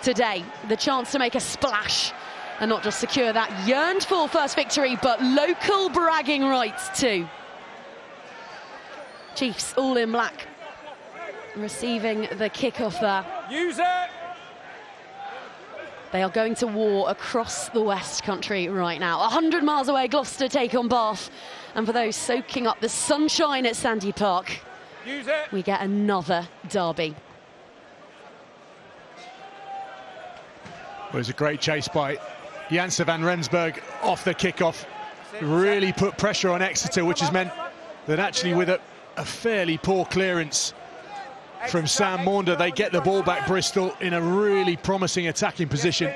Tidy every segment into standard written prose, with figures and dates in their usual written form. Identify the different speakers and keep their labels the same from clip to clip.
Speaker 1: Today, the chance to make a splash and not just secure that yearned-for first victory, but local bragging rights too. Chiefs all in black, receiving the kick-off there.
Speaker 2: Use it!
Speaker 1: They are going to war across the West Country right now. 100 miles away, Gloucester take on Bath. And for those soaking up the sunshine at Sandy Park,
Speaker 2: use it.
Speaker 1: We get another derby.
Speaker 3: Well, it was a great chase by Janse van Rensburg off the kickoff. Really put pressure on Exeter, which has meant that actually with a fairly poor clearance from Sam Maunder, they get the ball back, Bristol, in a really promising attacking position.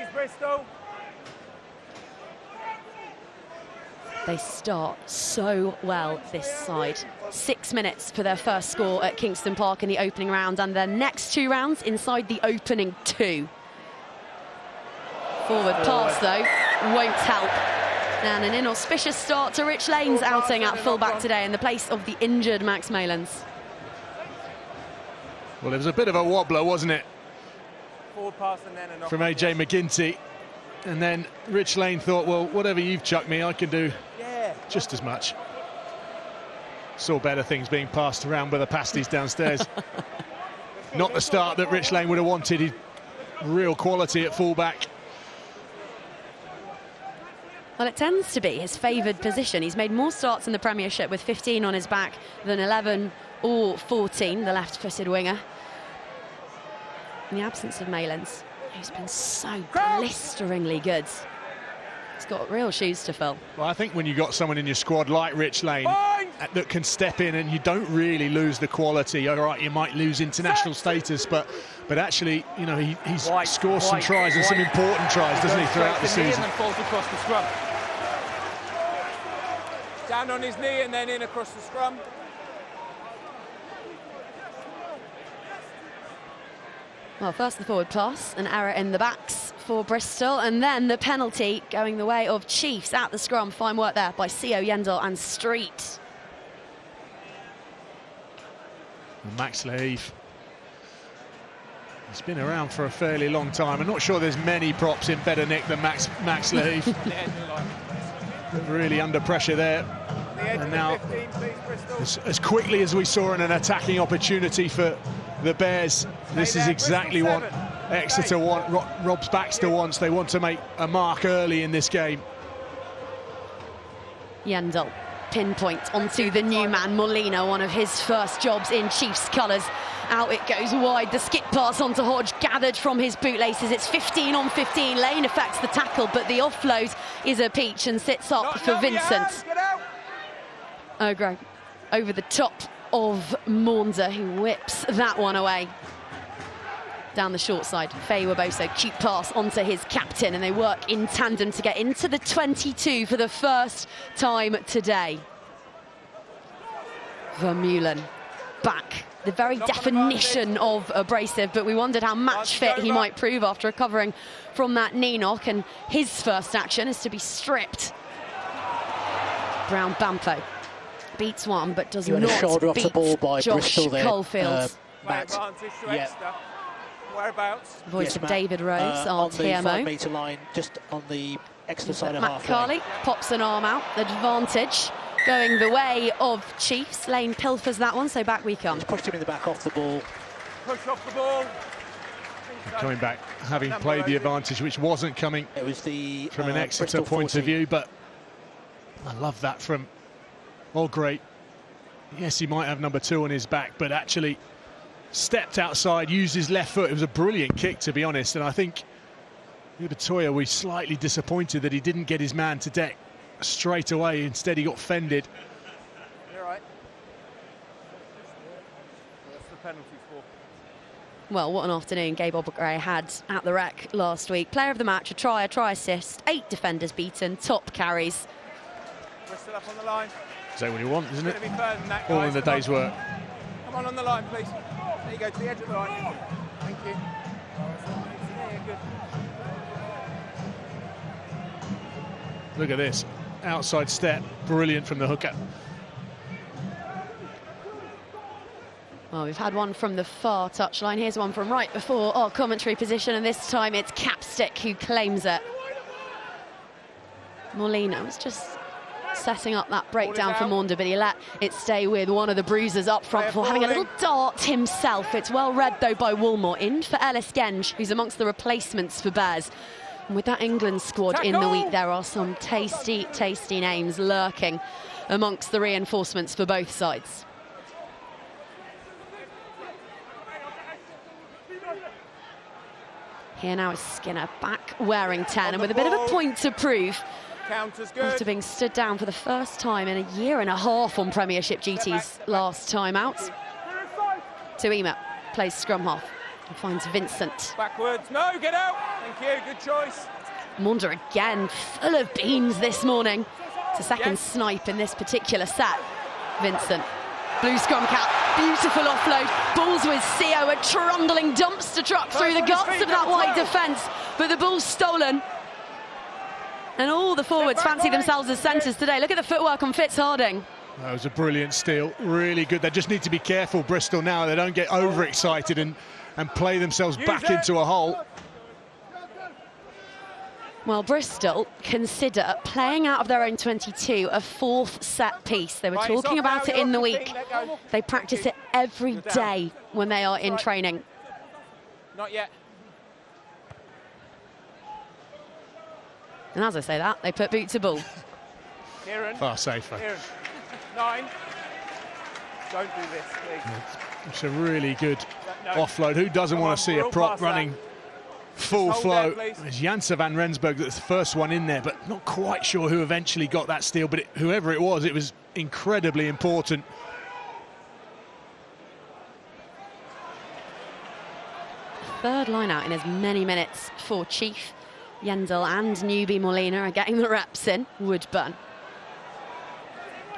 Speaker 1: They start so well this side. 6 minutes for their first score at Kingston Park in the opening round, and their next 2 rounds inside the opening 2. Forward pass, though, won't help. And an inauspicious start to Rich Lane's outing at fullback today in the place of the injured Max Maylands.
Speaker 3: Well, it was a bit of a wobbler, wasn't it,
Speaker 2: Forward pass and then
Speaker 3: from AJ McGinty. And then Rich Lane thought, well, whatever you've chucked me, I can do just as much. Saw better things being passed around by the pasties downstairs. Not the start that Rich Lane would have wanted. He real quality at fullback.
Speaker 1: Well, it tends to be his favoured position. He's made more starts in the Premiership with 15 on his back than 11 or 14, the left-footed winger. In the absence of Maylands, who's been so blisteringly good. He's got real shoes to fill.
Speaker 3: Well, I think when you've got someone in your squad like Rich Lane that can step in and you don't really lose the quality. All right, you might lose international status, but actually, you know, he's scored some tries and some important tries, doesn't he, throughout the season?
Speaker 2: And falls across the scrum. Down on his knee and then in across the scrum.
Speaker 1: Well, first the forward pass, an error in the backs for Bristol, and then the penalty going the way of Chiefs at the scrum. Fine work there by C.O. Yendall and Street.
Speaker 3: Max Leif. He's been around for a fairly long time. I'm not sure there's many props in better nick than Max Leif. Really under pressure there. And now, as quickly as we saw in an attacking opportunity for the Bears, this is exactly what Exeter want, Robs Baxter wants. They want to make a mark early in this game.
Speaker 1: Yendall, pinpoint onto the new man, Molina, one of his first jobs in Chiefs colours. Out it goes wide, the skip pass onto Hodge, gathered from his bootlaces. It's 15 on 15, Lane affects the tackle, but the offload is a peach and sits up for Vincent. Ogre over the top of Maunder, who whips that one away. Down the short side, Faye Waboso, cute pass onto his captain, and they work in tandem to get into the 22 for the first time today. Vermeulen back, the very definition of abrasive, but we wondered how match fit he might prove after recovering from that knee knock, and his first action is to be stripped. Brown-Bamfo beats one, but does not
Speaker 4: shoulder off
Speaker 1: beat
Speaker 4: the ball by
Speaker 1: Josh
Speaker 4: Bristol there.
Speaker 1: Caulfield.
Speaker 2: Whereabouts?
Speaker 1: Voice of David Rose, our
Speaker 4: on the
Speaker 1: TMO.
Speaker 4: 5 metre line, just on the Exeter side of
Speaker 1: Matt
Speaker 4: half
Speaker 1: Carley pops an arm out, advantage going the way of Chiefs. Lane pilfers that one, so back we come.
Speaker 4: He's pushed him in the back off the ball.
Speaker 2: Push off the ball.
Speaker 3: Coming back, having played the advantage, which wasn't coming
Speaker 4: It was the
Speaker 3: from an Exeter
Speaker 4: Bristol
Speaker 3: point
Speaker 4: 14.
Speaker 3: of view, but I love that from Great. Yes, he might have number 2 on his back, but actually stepped outside, used his left foot. It was a brilliant kick, to be honest, and I think Ibitoye was slightly disappointed that he didn't get his man to deck straight away. Instead, he got fended.
Speaker 2: You're right. That's the penalty for.
Speaker 1: Well, what an afternoon Gabe Obagray had at the Rec last week. Player of the match, a try assist, 8 defenders beaten, top carries.
Speaker 2: We're still up on the line.
Speaker 3: Is that what you want, isn't it?
Speaker 2: It's going to be further than that,
Speaker 3: All
Speaker 2: guys.
Speaker 3: in the day's work.
Speaker 2: Come on the line, please. There you go, to the edge of the line. Thank you. Yeah, good.
Speaker 3: Look at this. Outside step. Brilliant from the hooker.
Speaker 1: Well, we've had one from the far touchline. Here's one from right before our commentary position, and this time it's Capstick who claims it. Molina was just setting up that breakdown for Maunda, but he let it stay with one of the bruisers up front for having a little dart himself. It's well read, though, by Woolmore. In for Ellis Genge, who's amongst the replacements for Bears. And with that England squad in the week, there are some tasty, tasty names lurking amongst the reinforcements for both sides. Here now is Skinner back wearing 10 and with a bit of a point to prove after being stood down for the first time in a year and a half on Premiership duties last time out. Tuima plays scrum half and finds Vincent.
Speaker 2: Backwards, no, get out. Thank you, good choice.
Speaker 1: Maunda again full of beans this morning. It's a second snipe in this particular set. Vincent, blue scrum cap, beautiful offload. Balls with CO, a trundling dumpster truck through the guts of that wide defence, but the ball's stolen. And all the forwards fancy themselves as centres today. Look at the footwork on Fitzharding.
Speaker 3: That was a brilliant steal, really good. They just need to be careful, Bristol, now. They don't get overexcited and play themselves back into a hole.
Speaker 1: Well, Bristol consider playing out of their own 22 a fourth set piece. They were talking about it in the week. They practice it every day when they are in training.
Speaker 2: Not yet.
Speaker 1: And as I say that, they put boot to ball.
Speaker 2: Kieran.
Speaker 3: Far safer.
Speaker 2: Kieran. 9. Don't do this, please.
Speaker 3: It's a really good offload. Who doesn't want to see a prop running full flow? There's Janse van Rensburg, that's the first one in there, but not quite sure who eventually got that steal, but whoever it was incredibly important.
Speaker 1: Third line out in as many minutes for Chief. Yendel and newbie Molina are getting the reps in. Woodburn,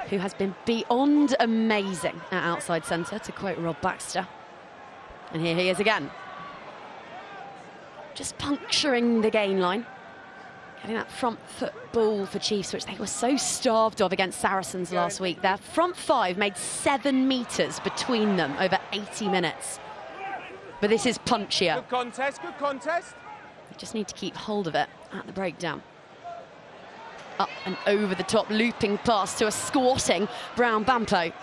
Speaker 1: who has been beyond amazing at outside centre, to quote Rob Baxter. And here he is again. Just puncturing the gain line. Getting that front foot ball for Chiefs, which they were so starved of against Saracens last week. Their front five made 7 metres between them over 80 minutes. But this is punchier.
Speaker 2: Good contest, good contest.
Speaker 1: They just need to keep hold of it at the breakdown. Up and over the top, looping pass to a squatting Brown Bampo.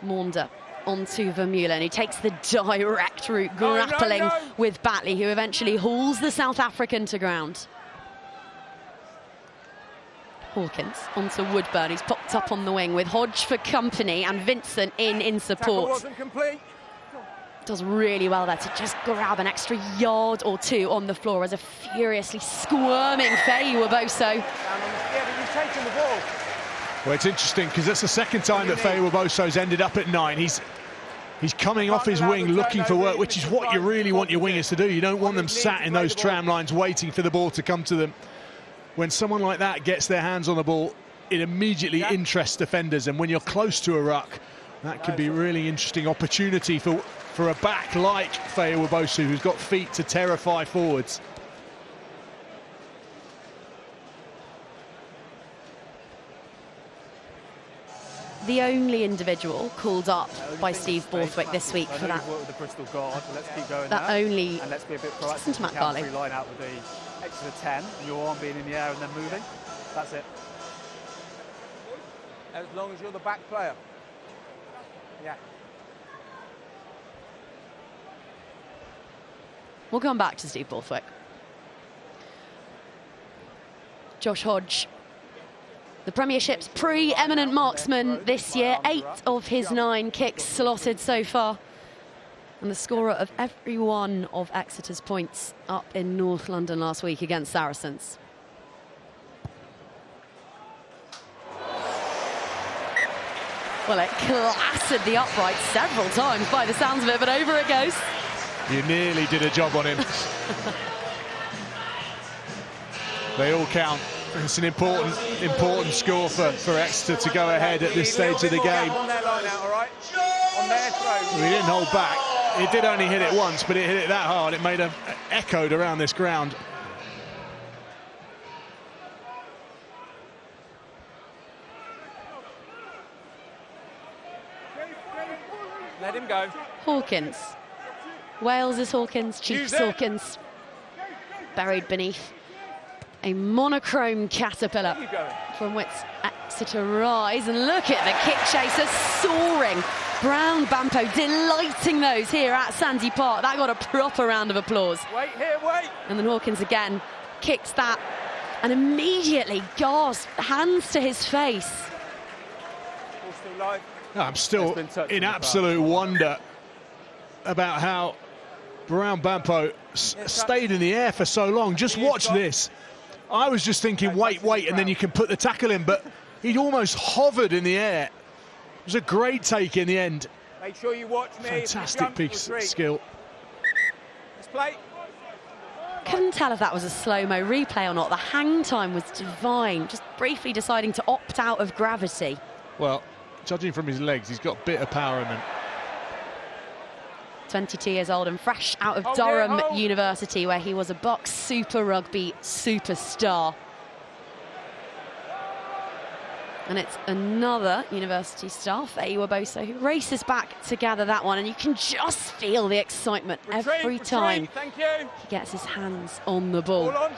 Speaker 1: Maunda onto Vermeulen, who takes the direct route, grappling with Batley, who eventually hauls the South African to ground. Hawkins onto Woodburn, who's popped up on the wing with Hodge for company and Vincent in support.
Speaker 2: Wasn't complete.
Speaker 1: Does really well there to just grab an extra yard or two on the floor as a furiously squirming Faye Waboso.
Speaker 2: Yeah, but you've taken the ball.
Speaker 3: Well, it's interesting because that's the second time that Faye Waboso's ended up at 9. He's coming off his wing looking for work, which is what you really want your wingers to do. You don't want them sat in those tram lines waiting for the ball to come to them. When someone like that gets their hands on the ball, it immediately interests defenders, and when you're close to a ruck, that could be a really interesting opportunity for a back like Faye Waboso, who's got feet to terrify forwards.
Speaker 1: The only individual called up by Steve Borthwick this week for that.
Speaker 5: With the Bristol guard, let's keep going
Speaker 1: that
Speaker 5: there.
Speaker 1: only.
Speaker 5: And let's be a bit proactive.
Speaker 1: Listen to Matt Farley.
Speaker 5: Line out with the Exeter 10, and your arm being in the air and then moving. That's it.
Speaker 2: As long as you're the back player. Yeah.
Speaker 1: We'll come back to Steve Borthwick. Josh Hodge, the Premiership's pre-eminent marksman this year, 8 of his 9 kicks slotted so far, and the scorer of every one of Exeter's points up in North London last week against Saracens. Well, it clattered the upright several times by the sounds of it, but over it goes.
Speaker 3: You nearly did a job on him. They all count. It's an important score for Exeter to go ahead at this stage of the game.
Speaker 2: On their line out, all right? On their throw.
Speaker 3: We didn't hold back. It did only hit it once, but it hit it that hard. It made it echoed around this ground.
Speaker 2: Let him go.
Speaker 1: Hawkins. Wales is Hawkins, Chiefs Hawkins. Buried beneath a monochrome caterpillar from which Exeter rise. And look at the kick chaser soaring. Brown Bampo delighting those here at Sandy Park. That got a proper round of applause.
Speaker 2: Wait here, wait.
Speaker 1: And then Hawkins again kicks that and immediately gasped, hands to his face.
Speaker 2: Ball still live.
Speaker 3: No, I'm still in absolute wonder about how Brown Bampo stayed in the air for so long. Just watch this. I was just thinking, wait, and then you can put the tackle in, but he'd almost hovered in the air. It was a great take in the end.
Speaker 2: Make sure you watch me.
Speaker 3: Fantastic piece of skill.
Speaker 2: Let's play.
Speaker 1: Couldn't tell if that was a slow-mo replay or not. The hang time was divine, just briefly deciding to opt out of gravity.
Speaker 3: Well, judging from his legs, he's got a bit of power in him.
Speaker 1: 22 years old and fresh out of Durham University, where he was a box Super Rugby superstar. And it's another university star, Faye Waboso, who races back to gather that one. And you can just feel the excitement every time he gets his hands on the ball. Well,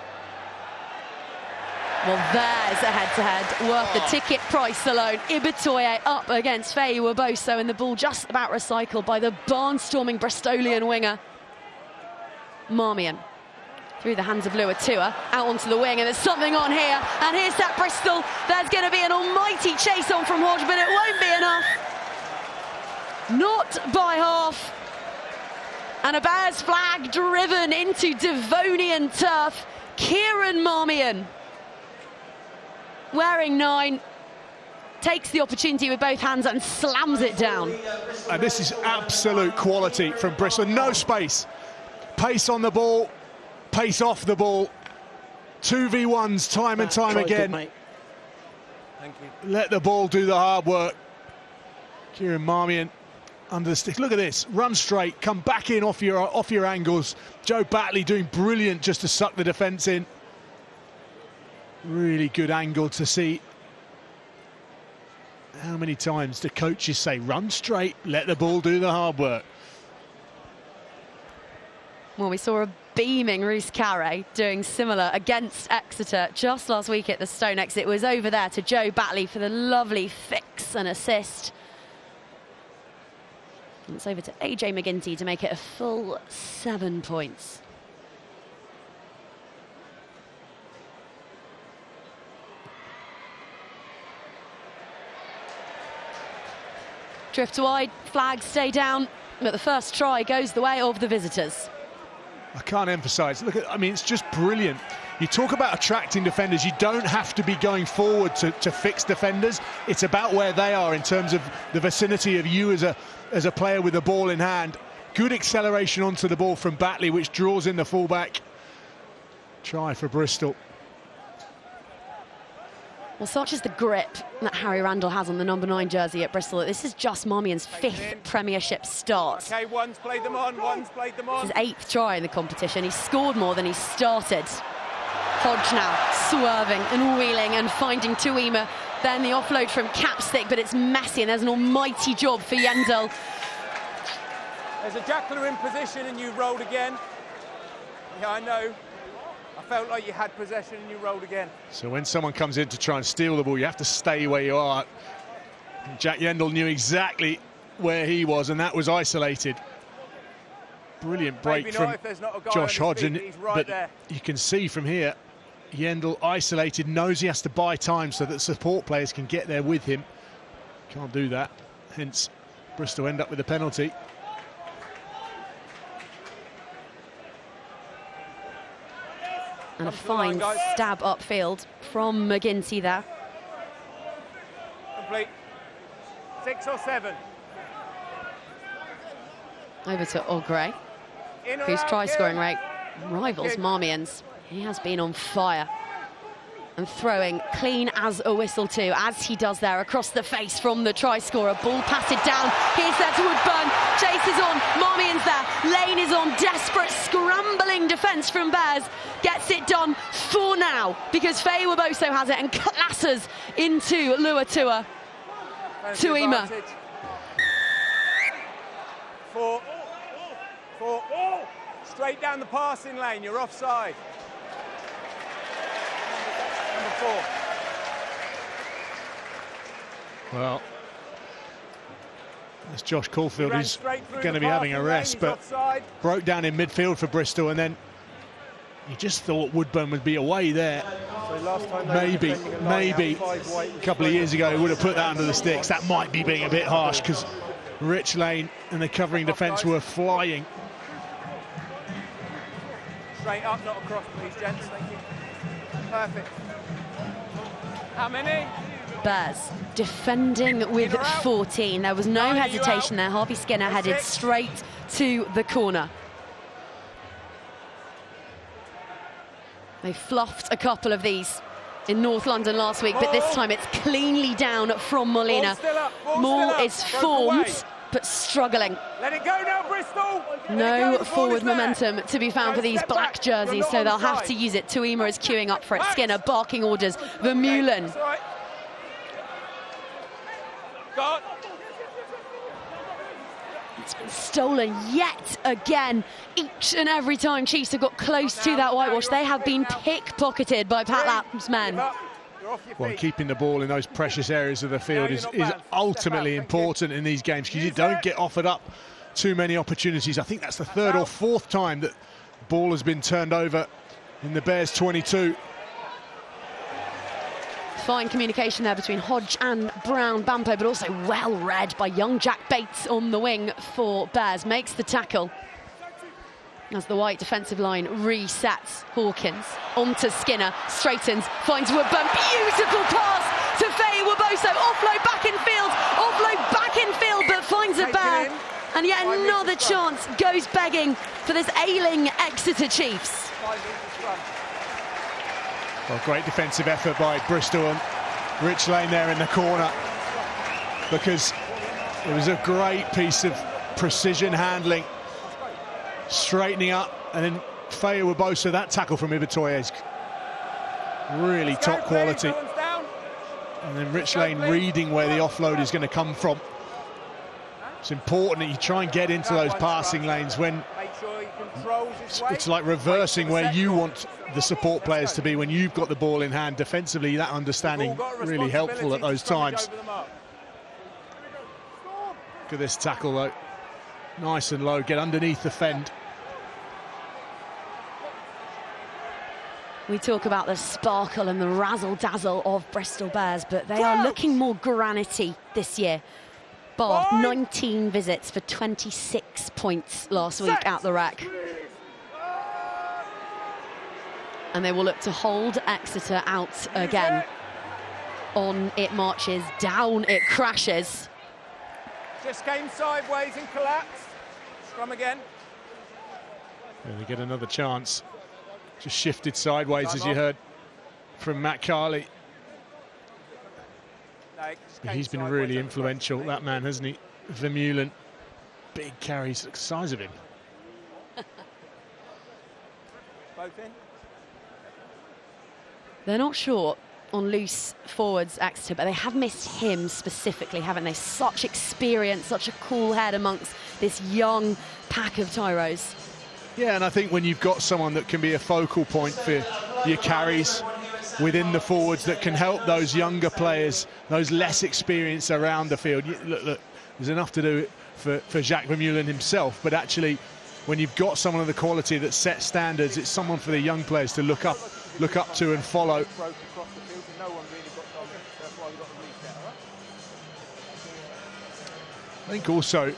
Speaker 1: there's a head-to-head worth the ticket price alone. Ibitoye up against Faye Waboso, and the ball just about recycled by the barnstorming Bristolian winger, Marmion. Through the hands of Luatua, out onto the wing, and there's something on here. And here's that Bristol. There's going to be an almighty chase on from Hodge, but it won't be enough. Not by half. And a Bears flag driven into Devonian turf. Kieran Marmion, wearing 9, takes the opportunity with both hands and slams it down.
Speaker 3: And this is absolute quality from Bristol. No space. Pace on the ball. Pace off the ball. 2v1s time and time again.
Speaker 4: Good,
Speaker 2: Thank you.
Speaker 3: Let the ball do the hard work. Kieran Marmion under the stick. Look at this. Run straight. Come back in off your angles. Joe Batley doing brilliant just to suck the defence in. Really good angle to see. How many times do coaches say, run straight, let the ball do the hard work?
Speaker 1: Well, we saw a beaming Rhys Carey doing similar against Exeter just last week at the StoneX. It was over there to Joe Batley for the lovely fix and assist. And it's over to AJ McGinty to make it a full 7 points. Drift wide, flags stay down, but the first try goes the way of the visitors.
Speaker 3: I can't emphasise. Look at, I mean, it's just brilliant. You talk about attracting defenders. You don't have to be going forward to fix defenders. It's about where they are in terms of the vicinity of you as a player with the ball in hand. Good acceleration onto the ball from Batley, which draws in the fullback. Try for Bristol.
Speaker 1: Well, such is the grip that Harry Randall has on the number 9 jersey at Bristol. This is just Marmion's 5th Premiership start.
Speaker 2: Okay, one's played them on, one's played them on.
Speaker 1: His 8th try in the competition. He scored more than he started. Hodge now swerving and wheeling and finding Tuima. Then the offload from Capstick, but it's messy, and there's an almighty job for Yendel.
Speaker 2: There's a Jackler in position and you rolled again. Yeah, I know. I felt like you had possession and you rolled again.
Speaker 3: So when someone comes in to try and steal the ball, you have to stay where you are. Jack Yendel knew exactly where he was, and that was isolated. Brilliant break from Josh Hodge, but you can see from here, Yendel isolated, knows he has to buy time so that support players can get there with him. Can't do that, hence Bristol end up with a penalty.
Speaker 1: And a fine stab upfield from McGinty there.
Speaker 2: Complete. 6 or 7.
Speaker 1: Over to Ogre, whose try-scoring rate rivals Marmion's. He has been on fire. And throwing clean as a whistle too, as he does there across the face from the try-scorer. Ball patted down. Here's there to Woodburn. Chase is on. Marmion's there. Lane is on. Desperate, scrambling defence from Bears. Gets it done for now, because Faye Waboso has it and classes into Luatua. Tuima.
Speaker 2: Straight down the passing lane, you're offside. Number 4.
Speaker 3: Well, it's Josh Caulfield who's going to be having a rest, but broke down in midfield for Bristol, and then you just thought Woodburn would be away there. Maybe a couple of years ago he would have put that under the sticks. That might be being a bit harsh because Rich Lane and the covering defence were flying.
Speaker 2: Straight up, not across, please, gents. Thank you. Perfect. How many?
Speaker 1: Bears defending with 14. There was no hesitation there. Harvey Skinner headed straight to the corner. They fluffed a couple of these in North London last week, but this time it's cleanly down from Molina. Maul is formed, but struggling.
Speaker 2: Let it go now, Bristol.
Speaker 1: No forward momentum to be found for these black jerseys, so they'll have to use it. Tuima is queuing up for it. Skinner barking orders. Vermeulen. It's been stolen yet again. Each and every time Chiefs have got close to that whitewash, they have been pickpocketed by Pat Lap's men.
Speaker 3: Well, keeping the ball in those precious areas of the field is ultimately important in these games, because you don't get offered up too many opportunities. I think that's the 3rd or 4th time that ball has been turned over in the Bears 22.
Speaker 1: Fine communication there between Hodge and Brown Bampo, but also well read by young Jack Bates on the wing for Bears. Makes the tackle as the white defensive line resets. Hawkins onto Skinner, straightens, finds Woodburn. Beautiful pass to Faye Waboso. Offload back in field, but finds a Bear. And yet another chance goes begging for this ailing Exeter Chiefs.
Speaker 3: Well, great defensive effort by Bristol, and Rich Lane there in the corner, because it was a great piece of precision handling, straightening up, and then Faye Waboso, that tackle from Ibitoye is really top quality. And then Rich Lane reading where the offload is going to come from. It's important that you try and get into those passing lanes when it's like reversing where you want the support players to be when you've got the ball in hand. Defensively, that understanding really helpful at those times. Look at this tackle though, nice and low, get underneath the fend.
Speaker 1: We talk about the sparkle and the razzle-dazzle of Bristol Bears, but they are looking more granity this year. Bar 19 visits for 26 points last week out the rack. And they will look to hold Exeter out again. On it marches, down it crashes.
Speaker 2: Just came sideways and collapsed. Scrum again.
Speaker 3: Yeah, they get another chance. Just shifted sideways, as you heard from Matt Carley. But he's been really influential, that man, hasn't he? Vermeulen, big carries, the size of him.
Speaker 2: Both in.
Speaker 1: They're not short on loose forwards, Exeter, but they have missed him specifically, haven't they? Such experience, such a cool head amongst this young pack of tyros.
Speaker 3: Yeah, and I think when you've got someone that can be a focal point for your carries within the forwards, that can help those younger players, those less experienced around the field. Look, there's enough to do for Jacques Vermeulen himself, but actually when you've got someone of the quality that sets standards, it's someone for the young players to look up to and follow. I think also,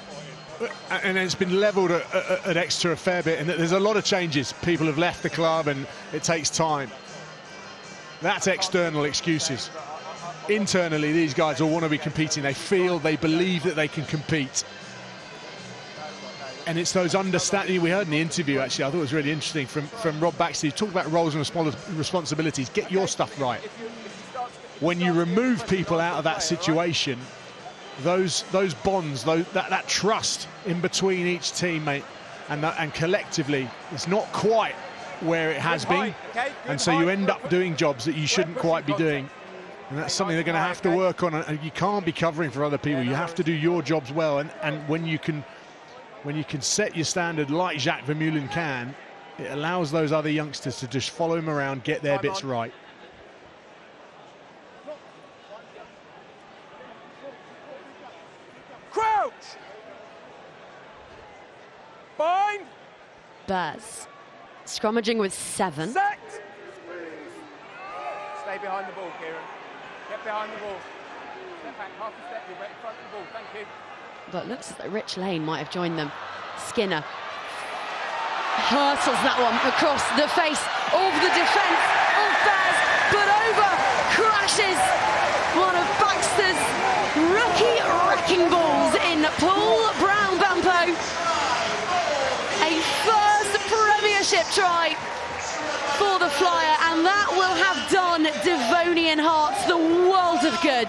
Speaker 3: and it's been levelled at Exeter a fair bit, and there's a lot of changes. People have left the club and it takes time. That's external excuses. Internally, these guys all want to be competing. They believe that they can compete. And it's those understanding. We heard in the interview, actually, I thought it was really interesting from Rob Baxter. He talked about roles and responsibilities. Get your stuff right. When you remove people out of that situation, those bonds, that trust in between each teammate and collectively, it's not quite where it has been, and so you end up doing jobs that you shouldn't quite be doing, and that's something they're going to have to work on. And you can't be covering for other people. You have to do your jobs well, and when you can when you can set your standard like Jacques Vermeulen can, it allows those other youngsters to just follow him around, get their bits right.
Speaker 2: Crouch! Bind!
Speaker 1: Bears scrummaging with 7.
Speaker 2: Set! Stay behind the ball, Kieran. Get behind the ball. Step back, half a step, you're right in front of the ball. Thank you.
Speaker 1: But it looks as though Rich Lane might have joined them. Skinner hurtles that one across the face of the defence of Bears, but over crashes one of Baxter's rookie wrecking balls in Paul Brown-Bampo. A first Premiership try for the Flyer, and that will have done Devonian hearts the world of good.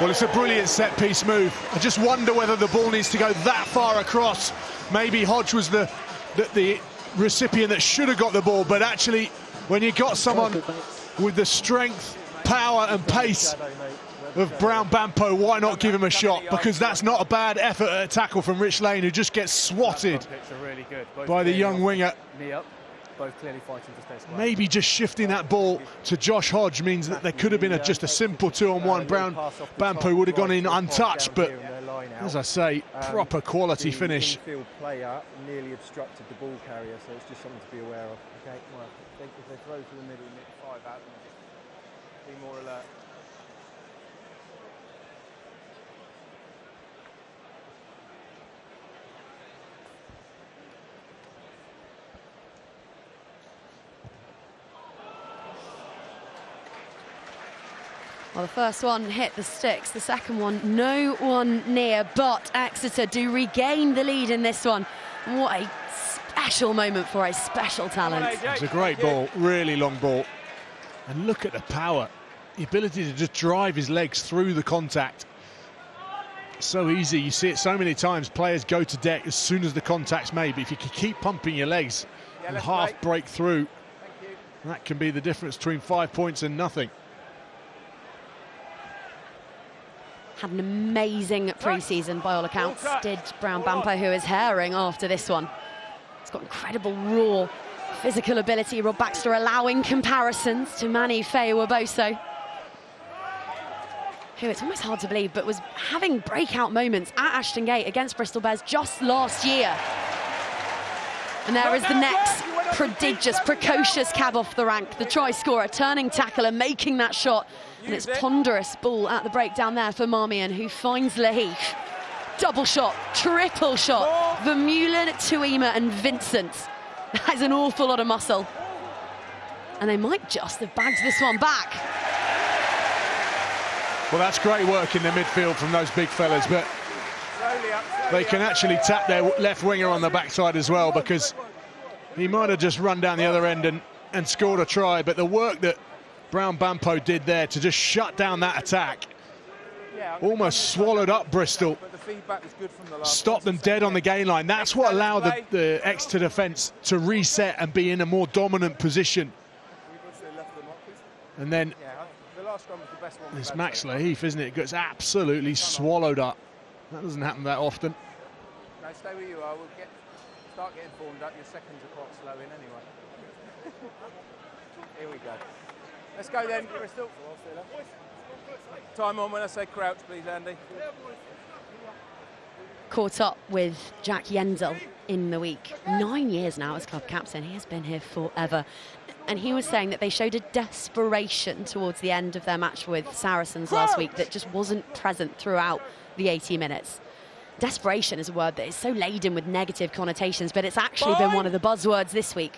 Speaker 3: Well, it's a brilliant set-piece move. I just wonder whether the ball needs to go that far across. Maybe Hodge was the recipient that should have got the ball, but actually, when you got someone with the strength, power and pace of Brown-Bampo, why not give him a shot? Because that's not a bad effort at a tackle from Rich Lane, who just gets swatted by the young winger.
Speaker 5: Both clearly fighting to stay square.
Speaker 3: Maybe just shifting that ball to Josh Hodge means that there could have been just a simple 2-on-1. Brown-Bampo would have gone in untouched, but as I say, proper quality finish.
Speaker 6: Midfield player nearly obstructed the ball carrier, so it's just something to be aware of.
Speaker 2: Okay, well, I think if they throw to the middle, nick 5 out, be more alert.
Speaker 1: Well, the first one hit the sticks, the second one no one near, but Exeter do regain the lead in this one. What a special moment for a special talent.
Speaker 3: It's a great ball, really long ball. And look at the power, the ability to just drive his legs through the contact. So easy, you see it so many times, players go to deck as soon as the contact's made, but if you can keep pumping your legs and half break through, that can be the difference between 5 points and nothing.
Speaker 1: Had an amazing pre-season by all accounts, did Brown-Bampo, who is herring after this one. He's got incredible raw physical ability. Rob Baxter allowing comparisons to Manny Feo-Aboso, who, it's almost hard to believe, but was having breakout moments at Ashton Gate against Bristol Bears just last year. And there is the next prodigious, precocious cab off the rank, the try scorer, turning tackle and making that shot. And it's ponderous ball at the breakdown there for Marmion, who finds Laheath. Double shot, triple shot. Vermeulen, Tuima and Vincent. That is an awful lot of muscle. And they might just have bagged this one back.
Speaker 3: Well, that's great work in the midfield from those big fellas, but they can actually tap their left winger on the backside as well, because he might have just run down the other end and scored a try, but the work that Brown-Bampo did there to just shut down that attack, almost swallowed up Bristol, stopped them dead on the gain line. That's what allowed the Exeter defence to reset and be in a more dominant position. And then it's Max Laheath, isn't it? It gets absolutely swallowed up. That doesn't happen that often.
Speaker 2: No, stay where you are. We'll start getting formed up. Your seconds are quite slow in anyway. Here we go. Let's go then, Bristol. Time on when I say crouch, please, Andy.
Speaker 1: Caught up with Jack Yendel in the week. 9 years now as club captain. He has been here forever. And he was saying that they showed a desperation towards the end of their match with Saracens last week that just wasn't present throughout the 80 minutes. Desperation is a word that is so laden with negative connotations, but it's actually been one of the buzzwords this week.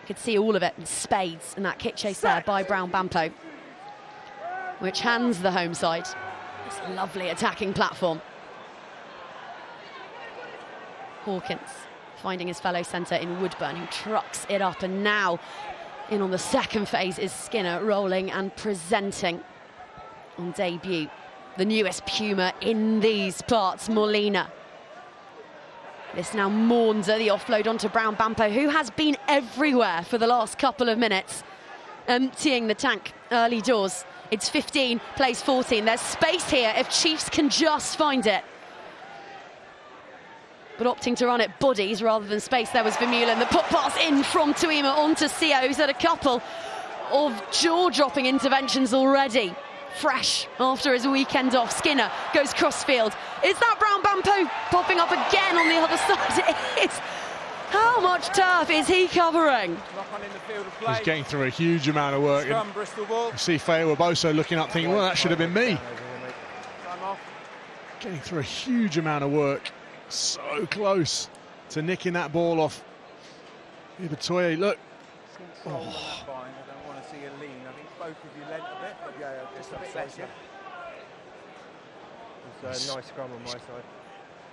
Speaker 1: You could see all of it in spades in that kick chase there by Brown-Bampo, which hands the home side this lovely attacking platform. Hawkins finding his fellow centre in Woodburn, who trucks it up, and now in on the second phase is Skinner, rolling and presenting on debut. The newest Puma in these parts, Molina. This now Maunzer, the offload onto Brown-Bampo, who has been everywhere for the last couple of minutes, emptying the tank early doors. It's 15, plays 14. There's space here if Chiefs can just find it. but opting to run it bodies rather than space. There was Vermeulen. The put pass in from Tuima onto Sio, who's had a couple of jaw-dropping interventions already. Fresh after his weekend off. Skinner goes crossfield. Is that Brown Bampo popping up again on the other side? It is. How much turf is he covering?
Speaker 3: He's getting through a huge amount of work.
Speaker 2: Scrum, Bristol ball.
Speaker 3: See Feo Urboso looking up thinking, well, that should have been me.
Speaker 2: Time off.
Speaker 3: Getting through a huge amount of work. So close to nicking that ball off. Ibitoye, look.
Speaker 2: Fine. I don't want to see a lean. I think both of you lent a bit.
Speaker 6: Yeah,
Speaker 2: Just a bit less, yeah.
Speaker 6: It's a nice scrum on my side.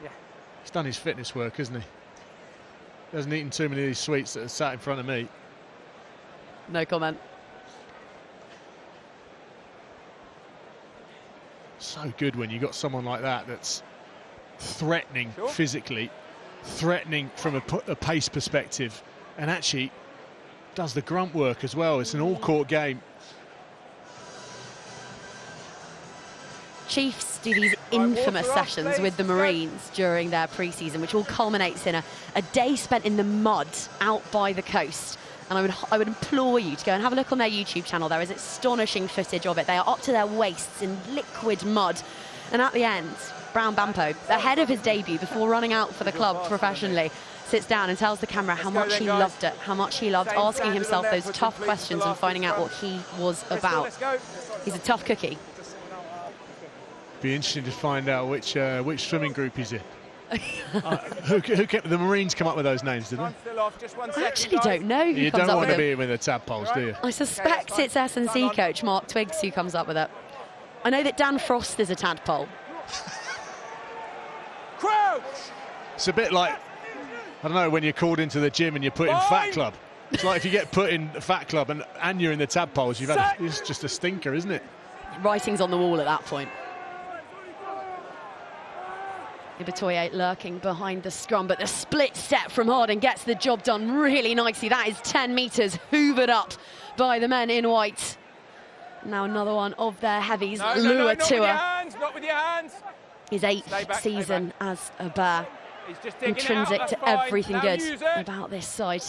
Speaker 2: Yeah.
Speaker 3: He's done his fitness work, hasn't he? Hasn't eaten too many of these sweets that are sat in front of me.
Speaker 1: No comment.
Speaker 3: So good when you got someone like that that's threatening physically, threatening from a pace perspective, and actually does the grunt work as well. It's an all-court game.
Speaker 1: Chiefs do these infamous sessions with the Marines during their pre-season, which all culminates in a day spent in the mud out by the coast. And I would implore you to go and have a look on their YouTube channel. There is astonishing footage of it. They are up to their waists in liquid mud. And at the end, Brown Bampo, ahead of his debut, before running out for the club professionally, sits down and tells the camera how much he loved it, how much he loved asking himself those tough questions and finding out what he was about. He's a tough cookie.
Speaker 3: Be interesting to find out which swimming group he's in. Who kept the Marines come up with those names, did they?
Speaker 1: I actually don't know who
Speaker 3: You
Speaker 1: comes
Speaker 3: don't
Speaker 1: up
Speaker 3: want
Speaker 1: with
Speaker 3: to be
Speaker 1: them.
Speaker 3: with the tadpoles, do you?
Speaker 1: I suspect it's S&C coach Mark Twiggs who comes up with it. I know that Dan Frost is a tadpole.
Speaker 2: Crouch!
Speaker 3: It's a bit like, I don't know, when you're called into the gym and you're put in Fat Club. It's like if you get put in Fat Club and you're in the tadpoles, it's just a stinker, isn't it?
Speaker 1: Writing's on the wall at that point. Ibitoye lurking behind the scrum, but the split step from Harding gets the job done really nicely. That is 10 metres hoovered up by the men in white. Now another one of their heavies, Lua Tua.
Speaker 2: Not with your hands.
Speaker 1: His 8th season as a Bear.
Speaker 2: He's just
Speaker 1: Intrinsic to everything good about this side.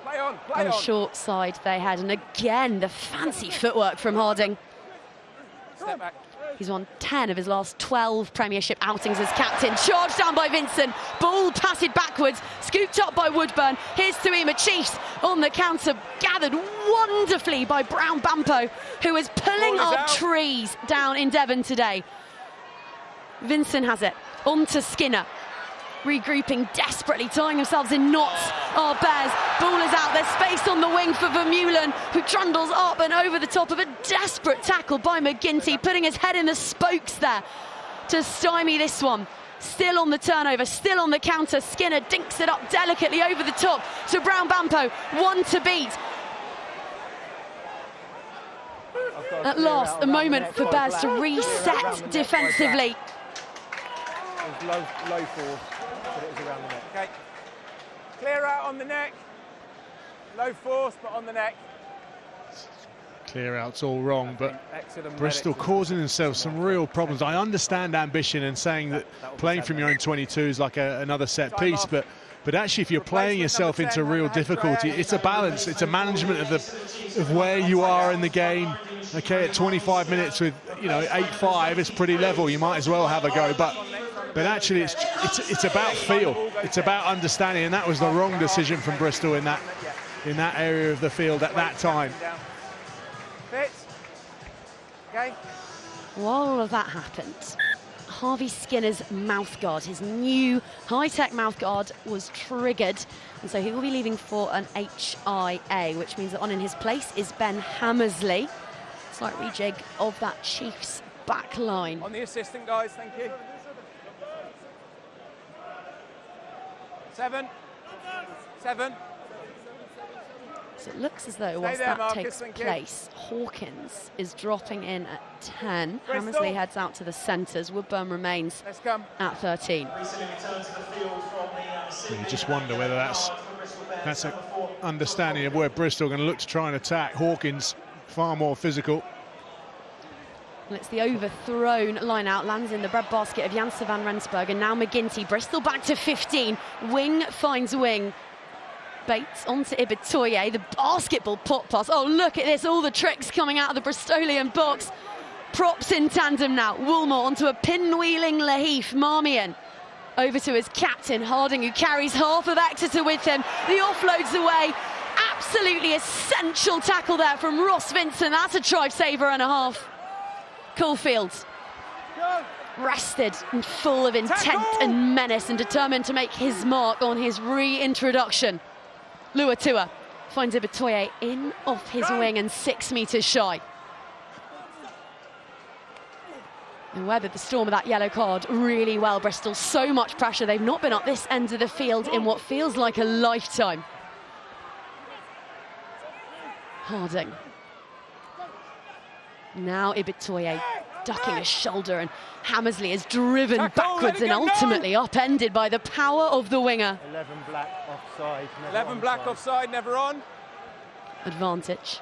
Speaker 2: Play on.
Speaker 1: On the short side they head, and again the fancy footwork from Harding.
Speaker 2: Step back.
Speaker 1: He's won 10 of his last 12 Premiership outings as captain. Charged down by Vincent. Ball passed backwards. Scooped up by Woodburn. Here's Tuima. Chiefs on the counter. Gathered wonderfully by Brown Bampo, who is pulling up trees down in Devon today. Vincent has it. On to Skinner. Regrouping desperately, tying themselves in knots. Our Bears, ball is out, there's space on the wing for Vermeulen, who trundles up and over the top of a desperate tackle by McGinty, putting his head in the spokes there to stymie this one. Still on the turnover, still on the counter. Skinner dinks it up delicately over the top to Brown Bampo, one to beat. At last, a moment for Bears to reset defensively.
Speaker 6: It was low force, but it was around the neck.
Speaker 2: Okay. Clear out on the neck. Low force, but on the neck.
Speaker 3: Clear out's all wrong, but Bristol causing themselves some real problems. I understand ambition and saying that playing from your own 22 is like another set piece, but actually if you're playing yourself into real difficulty, it's a balance, it's a management of where you are in the game. Okay, at 25 minutes with 8-5, it's pretty level. You might as well have a go, but actually it's about feel, it's about understanding, and that was the wrong decision from Bristol in that area of the field at that time.
Speaker 2: Fit. Okay.
Speaker 1: While all of that happened, Harvey Skinner's mouthguard, his new high-tech mouthguard, was triggered, and so he will be leaving for an HIA, which means that on in his place is Ben Hammersley. Slight rejig of that Chiefs back line.
Speaker 2: On the assistant, guys, thank you. 7.
Speaker 1: So it looks as though once that takes place, Hawkins is dropping in at 10. Hammersley heads out to the centres. Woodburn remains at 13.
Speaker 3: You just wonder whether that's an understanding of where Bristol are going to look to try and attack. Hawkins far more physical.
Speaker 1: And it's the overthrown line out, lands in the breadbasket of Janse van Rensburg, and now McGinty. Bristol back to 15. Wing finds wing. Bates onto Ibitoye, the basketball pop pass. Oh, look at this, all the tricks coming out of the Bristolian box. Props in tandem now. Woolmore onto a pinwheeling Laheef. Marmion over to his captain, Harding, who carries half of Exeter with him. The offloads away. Absolutely essential tackle there from Ross Vincent. That's a try saver and a half. Caulfield, rested and full of intent and menace and determined to make his mark on his reintroduction. Luatua finds Ibitoye in off his wing and 6 metres shy. And weathered the storm of that yellow card really well, Bristol. So much pressure. They've not been up this end of the field in what feels like a lifetime. Harding. Now Ibitoye ducking a shoulder, and Hammersley is driven backwards and ultimately upended by the power of the winger.
Speaker 6: 11 black offside.
Speaker 2: 11 black offside, never on.
Speaker 1: Advantage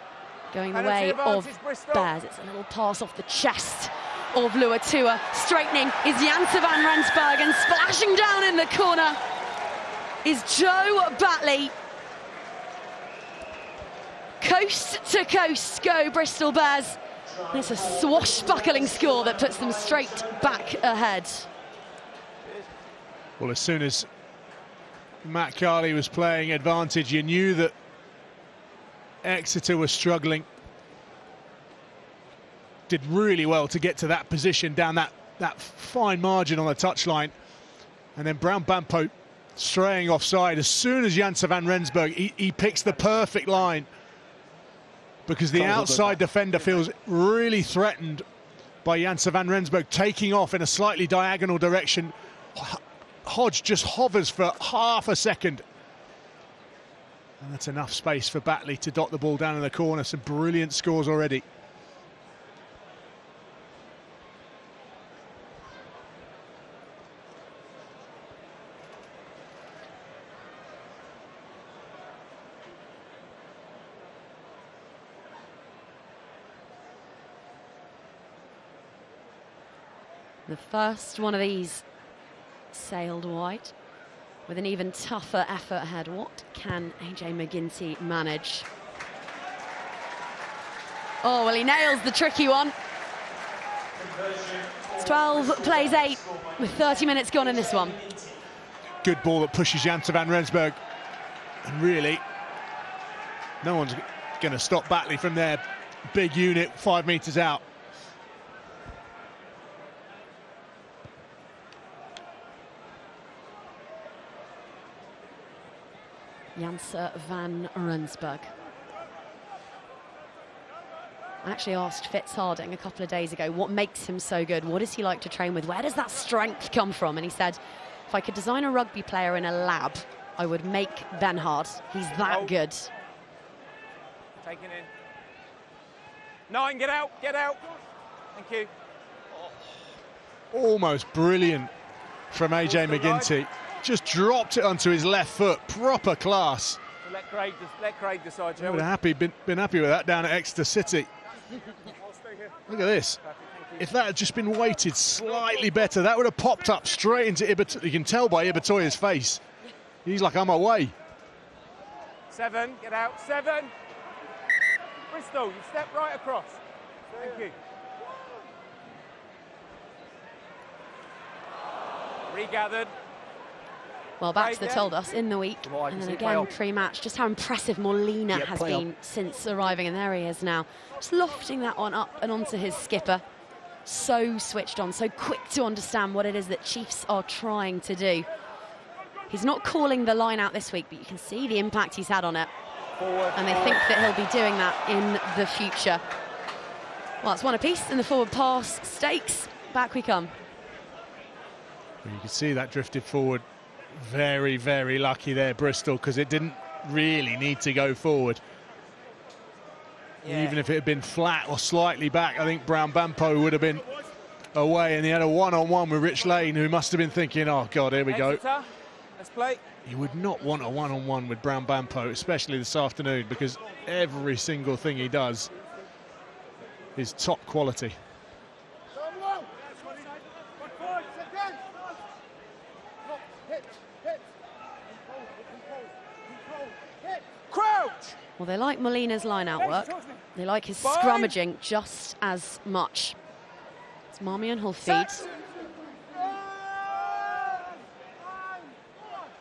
Speaker 1: going the
Speaker 2: Penalty
Speaker 1: way of
Speaker 2: advantage, Bristol.
Speaker 1: Bears. It's a little pass off the chest of Luatua. Straightening is Janse van Rensburg, and splashing down in the corner is Joe Batley. Coast to coast go Bristol Bears. It's a swashbuckling score that puts them straight back ahead.
Speaker 3: Well, as soon as Matt Carley was playing advantage, you knew that Exeter was struggling. Did really well to get to that position down that fine margin on the touchline. And then Brown Bampo straying offside. As soon as Janse van Rensburg, he picks the perfect line, because the outside defender feels really threatened by Janse van Rensburg taking off in a slightly diagonal direction. Hodge just hovers for half a second. And that's enough space for Batley to dot the ball down in the corner. Some brilliant scores already.
Speaker 1: The first one of these sailed wide with an even tougher effort ahead. What can AJ McGinty manage? Oh, well, he nails the tricky one. It's 12 plays 8 with 30 minutes gone in this one.
Speaker 3: Good ball that pushes Janse van Rensburg. And really, no one's going to stop Batley from there. Big unit, 5 metres out.
Speaker 1: Janse van Rensburg. I actually asked Fitz Harding a couple of days ago, what makes him so good? What does he like to train with? Where does that strength come from? And he said, if I could design a rugby player in a lab, I would make Benhard. He's that good.
Speaker 2: Taken in. 9, get out, get out. Thank you.
Speaker 3: Almost brilliant from AJ McGinty. Just dropped it onto his left foot. Proper class.
Speaker 2: So let Craig decide.
Speaker 3: I would have been happy with that down at Exeter City. Look at this. If that had just been weighted slightly better, that would have popped up straight into Ibitoye. You can tell by Ibitoye's face. He's like, I'm away.
Speaker 2: 7, get out, 7. Bristol, you step right across. Thank you. Regathered.
Speaker 1: Well, Baxter told us in the week, and then again pre-match, just how impressive Molina has been since arriving, and there he is now, just lofting that one up and onto his skipper. So switched on, so quick to understand what it is that Chiefs are trying to do. He's not calling the line out this week, but you can see the impact he's had on it. And they think that he'll be doing that in the future. Well, it's one apiece in the forward pass stakes. Back we come.
Speaker 3: Well, you can see that drifted forward. Very, very lucky there, Bristol, because it didn't really need to go forward. Yeah. Even if it had been flat or slightly back, I think Brown Bampo would have been away, and he had a one-on-one with Rich Lane, who must have been thinking, oh God, here we go.
Speaker 2: Let's play.
Speaker 3: You would not want a one-on-one with Brown Bampo, especially this afternoon, because every single thing he does is top quality.
Speaker 2: Crouch!
Speaker 1: Well, they like Molina's line-out work. They like his scrummaging just as much. It's Marmion who'll feed.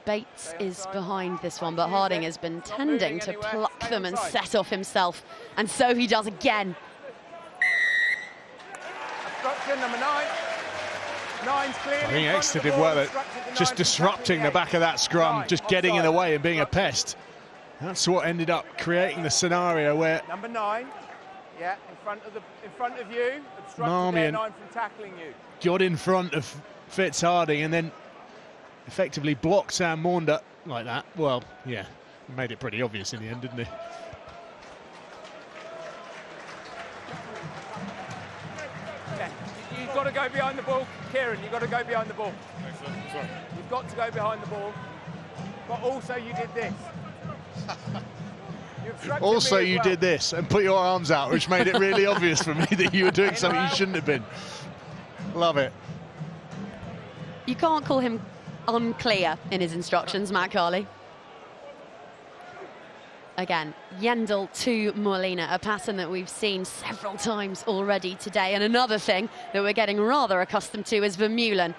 Speaker 1: Bates is behind this one, but Harding has been tending to pluck them and set off himself. And so he does again.
Speaker 2: Obstruction, number 9. 9's clear.
Speaker 3: I think Exeter did well at just disrupting the back of that scrum, just getting in the way and being a pest. That's what ended up creating the scenario where
Speaker 2: number 9, yeah, in front of you, obstructed
Speaker 3: Marmion
Speaker 2: 9 from tackling you.
Speaker 3: got in front of Fitz Harding and then effectively blocked Sam Maunder like that. Well, yeah, made it pretty obvious in the end, didn't he?
Speaker 2: Yeah. You've got to go behind the ball, Kieran. You've got to go behind the ball.
Speaker 7: Sorry.
Speaker 2: You've got to go behind the ball, but also you did this.
Speaker 3: Also, you did this and put your arms out, which made it really obvious for me that you were doing something you shouldn't have been. Love it.
Speaker 1: You can't call him unclear in his instructions, Matt Carley. Again, Yendel to Molina, a pattern that we've seen several times already today. And another thing that we're getting rather accustomed to is Vermeulen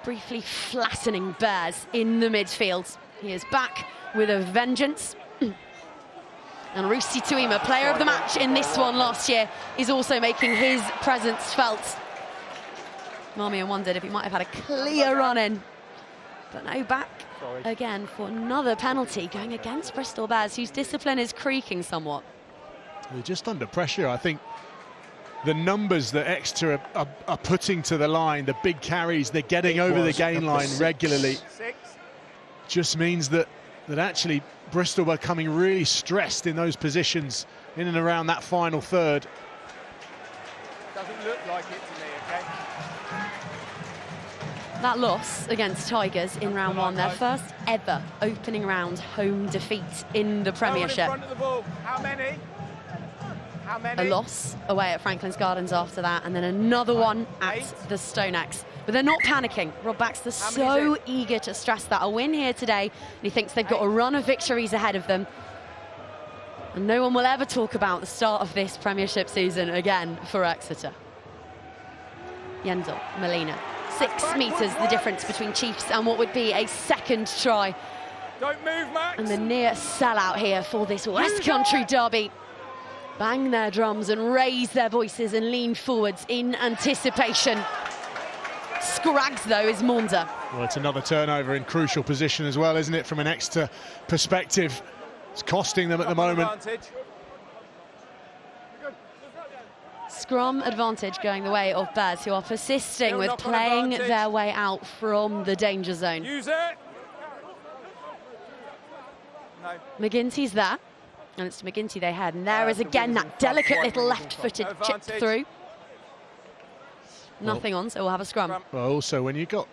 Speaker 1: briefly flattening Bears in the midfield. He is back with a vengeance. And Rusi Tuima, player of the match in this one last year, is also making his presence felt. Marmion wondered if he might have had a clear run in. But no, back again for another penalty going against Bristol Bears, whose discipline is creaking somewhat.
Speaker 3: They're just under pressure. I think the numbers that Exeter are putting to the line, the big carries, they're getting over the gain line regularly, just means that actually Bristol were coming really stressed in those positions in and around that final third.
Speaker 2: Doesn't look like it to me, okay?
Speaker 1: That loss against Tigers in round 1, their first ever opening round home defeat in the Premiership.
Speaker 2: In front of the ball. How many? How many?
Speaker 1: A loss away at Franklin's Gardens after that, and then another one at the Stonex. But they're not panicking. Rob Baxter's so eager to stress that a win here today, and he thinks they've got a run of victories ahead of them. And no one will ever talk about the start of this Premiership season again for Exeter. Yendel, Molina. 6 metres the difference between Chiefs and what would be a second try.
Speaker 2: Don't move, Max.
Speaker 1: And the near sellout here for this West Country derby. Bang their drums and raise their voices and lean forwards in anticipation. Scrags, though, is Maunder.
Speaker 3: Well, it's another turnover in crucial position as well, isn't it, from an Exeter perspective? It's costing them at the moment.
Speaker 1: Scrum advantage going the way of Bears, who are persisting with playing their way out from the danger zone.
Speaker 2: Use it. No.
Speaker 1: McGinty's there, and it's to McGinty they head, and there is again that delicate little left-footed chip through. Nothing on, so we'll have a scrum.
Speaker 3: Well, also, when you've got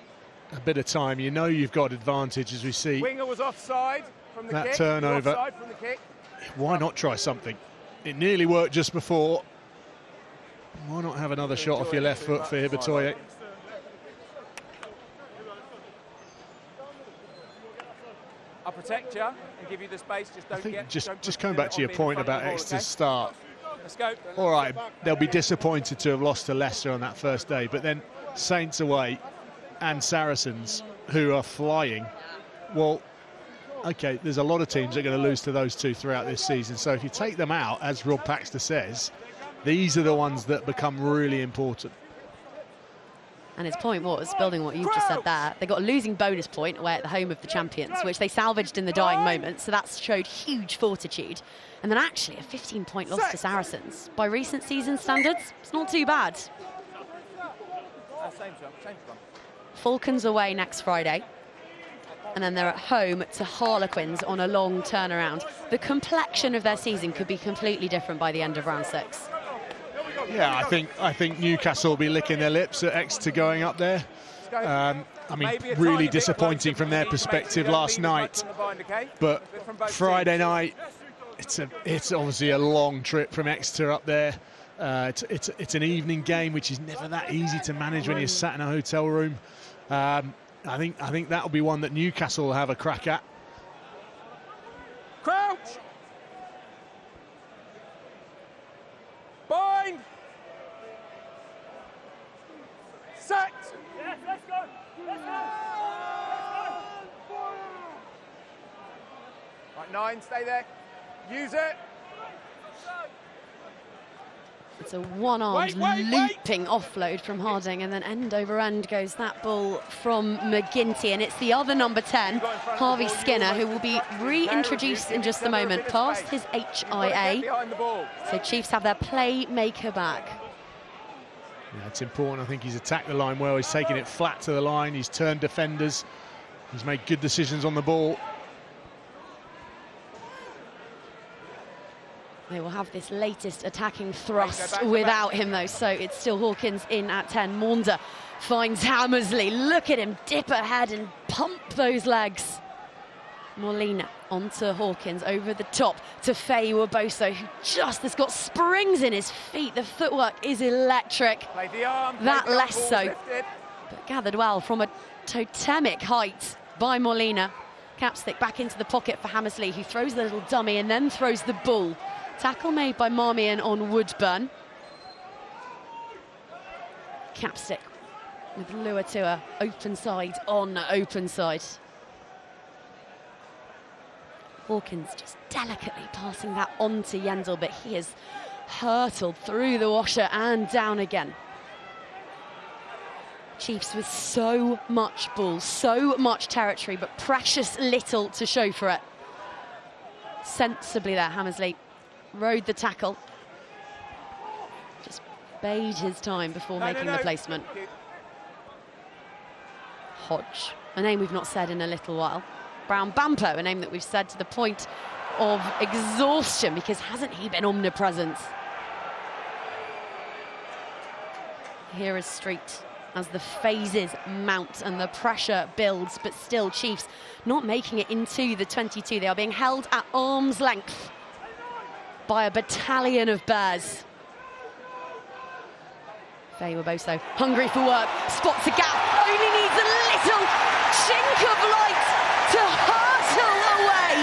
Speaker 3: a bit of time, you know you've got advantage, as we see.
Speaker 2: Winger was offside from the
Speaker 3: that
Speaker 2: kick.
Speaker 3: turnover.
Speaker 2: Offside from the kick.
Speaker 3: Why not try something? It nearly worked just before. Why not have another shot off your left foot for Ibitoye?
Speaker 2: I'll protect you and give you the space. Just don't
Speaker 3: I think
Speaker 2: get.
Speaker 3: just coming back to your point about Exeter's start.
Speaker 2: Let's go.
Speaker 3: All right, they'll be disappointed to have lost to Leicester on that first day, but then Saints away and Saracens, who are flying. Well, okay, there's a lot of teams that are going to lose to those two throughout this season. So if you take them out, as Rob Baxter says, these are the ones that become really important.
Speaker 1: And his point was, building what you've just said there, they got a losing bonus point away at the home of the champions, which they salvaged in the dying moment, so that's showed huge fortitude. And then actually a 15-point loss to Saracens. By recent season standards, it's not too bad.
Speaker 2: Same one.
Speaker 1: Falcons away next Friday. And then they're at home to Harlequins on a long turnaround. The complexion of their season could be completely different by the end of round 6.
Speaker 3: Yeah, I think Newcastle will be licking their lips at Exeter going up there. I mean, really disappointing from their perspective last night. But Friday night, it's obviously a long trip from Exeter up there. It's an evening game, which is never that easy to manage when you're sat in a hotel room. I think that'll be one that Newcastle will have a crack at.
Speaker 2: Crouch! Bind! Set!
Speaker 5: Yes, let's go! Let's go!
Speaker 2: Right, 9, stay there. Use it.
Speaker 1: It's a one-armed looping offload from Harding, and then end over end goes that ball from McGinty, and it's the other number 10, Harvey Skinner, who will be reintroduced in just a moment past his HIA. So Chiefs have their playmaker back.
Speaker 3: Yeah, it's important. I think he's attacked the line well. He's taken it flat to the line. He's turned defenders. He's made good decisions on the ball.
Speaker 1: They will have this latest attacking thrust without him, though, so it's still Hawkins in at 10. Maunder finds Hammersley. Look at him dip ahead and pump those legs. Molina onto Hawkins, over the top to Faye Waboso, who just has got springs in his feet. The footwork is electric. That less so, but gathered well from a totemic height by Molina. Capstick back into the pocket for Hammersley, who throws the little dummy and then throws the ball. Tackle made by Marmion on Woodburn. Capstick with Luatua, open side on open side. Hawkins just delicately passing that on to Yendel, but he has hurtled through the washer and down again. Chiefs with so much ball, so much territory, but precious little to show for it. Sensibly there, Hammersley rode the tackle. Just bade his time before making the placement. Hodge, a name we've not said in a little while. Brown Bampo, a name that we've said to the point of exhaustion, because hasn't he been omnipresent? Here is Street as the phases mount and the pressure builds, but still Chiefs not making it into the 22. They are being held at arm's length by a battalion of Bears. Faye Waboso, hungry for work, spots a gap, only needs a little chink of light to hurtle away.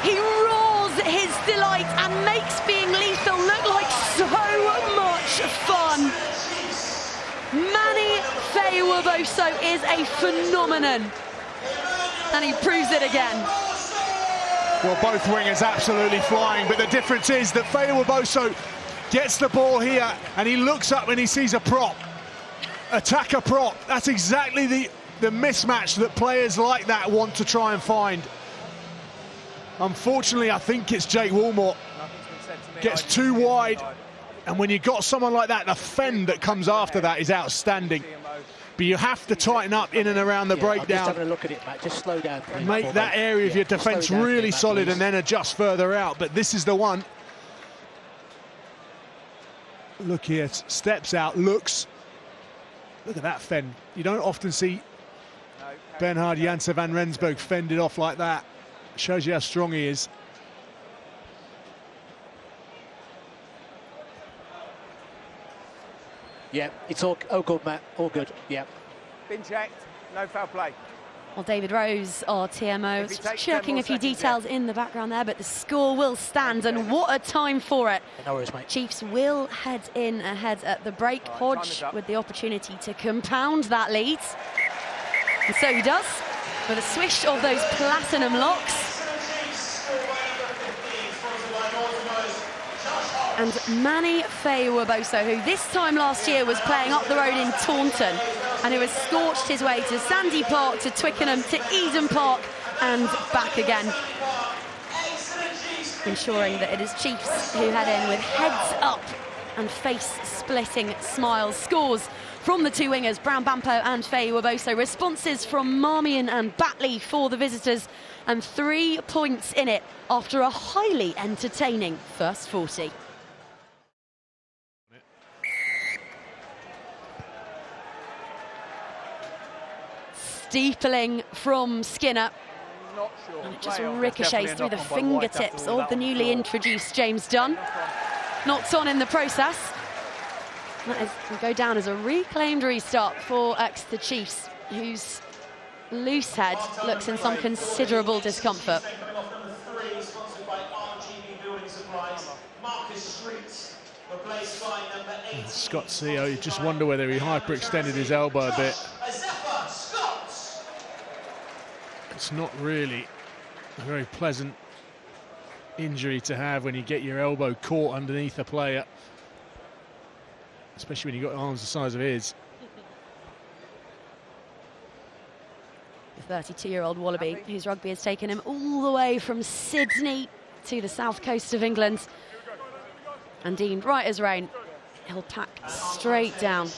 Speaker 1: He roars his delight and makes being lethal look like so much fun. Manny Faye Waboso is a phenomenon, and he proves it again.
Speaker 3: Well, both wingers absolutely flying, but the difference is that Faye Waboso gets the ball here and he looks up and he sees a prop, attacker prop. That's exactly the mismatch that players like that want to try and find. Unfortunately, I think it's Jake Woolmore gets too wide, and when you've got someone like that, the fend that comes after that is outstanding. But you have to tighten up in and around the breakdown.
Speaker 4: Just having a look at it, Matt. Just slow down.
Speaker 3: Make that area of your defence really solid and then adjust further out. But this is the one. Look here, steps out, looks. Look at that fend. You don't often see Bernhard Janse van Rensburg fended off like that. Shows you how strong he is.
Speaker 4: Yeah, it's all good, Matt. All good. Yeah.
Speaker 2: Been checked. No foul play.
Speaker 1: Well, David Rose, our TMO, is just checking a few details in the background there, but the score will stand, and what a time for it.
Speaker 4: No worries, mate.
Speaker 1: Chiefs will head in ahead at the break. Hodge with the opportunity to compound that lead. And so he does, with a swish of those platinum locks. And Manny Faye Waboso, who this time last year was playing up the road in Taunton, and who has scorched his way to Sandy Park, to Twickenham, to Eden Park, and back again. Ensuring that it is Chiefs who head in with heads up and face-splitting smiles. Scores from the two wingers, Brown Bampo and Faye Waboso. Responses from Marmion and Batley for the visitors, and 3 points in it after a highly entertaining first 40. Steepling from Skinner.
Speaker 2: Not sure.
Speaker 1: And it just ricochets through the fingertips of the newly introduced James Dunn. Knocked on in the process. That will go down as a reclaimed restart for Exeter Chiefs, whose loose head looks in some considerable discomfort.
Speaker 3: Scott CEO, you just wonder whether he hyperextended his elbow a bit. It's not really a very pleasant injury to have when you get your elbow caught underneath a player, especially when you've got arms the size of his.
Speaker 1: The 32-year-old Wallaby, whose rugby has taken him all the way from Sydney to the south coast of England. And Dean, right as rain, he'll pack straight down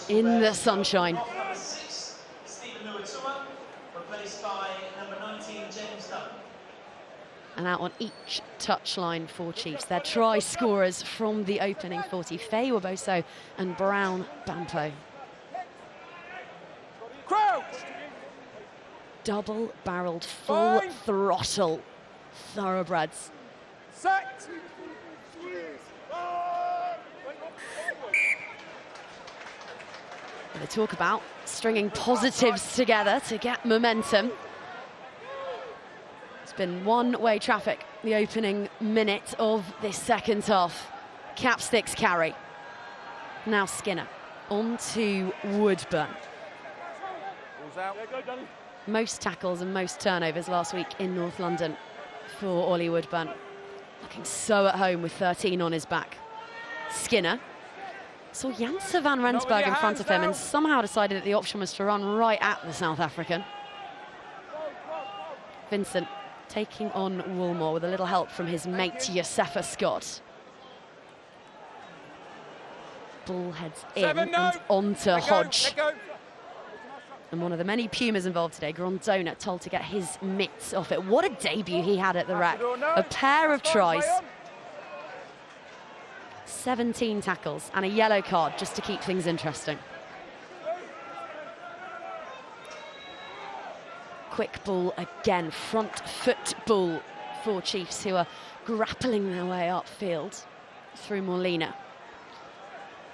Speaker 1: in the sunshine. And out on each touchline for Chiefs, their try scorers from the opening 40, Faye Waboso and Brown Bampo. Double-barreled, full-throttle thoroughbreds.
Speaker 2: Sacked.
Speaker 1: They talk about stringing positives together to get momentum. It's been one-way traffic the opening minute of this second half. Capsticks carry. Now Skinner on to Woodburn. Most tackles and most turnovers last week in North London for Ollie Woodburn. Looking so at home with 13 on his back. Skinner saw Janse van Rensburg in front of him and somehow decided that the option was to run right at the South African. Vincent taking on Woolmore with a little help from his mate Yosefa Scott. Ball heads in and onto Hodge. And one of the many Pumas involved today, Grondona, told to get his mitts off it. What a debut he had at the rack. A pair of tries. 17 tackles and a yellow card just to keep things interesting. Quick ball again, front foot ball for Chiefs, who are grappling their way upfield through Molina.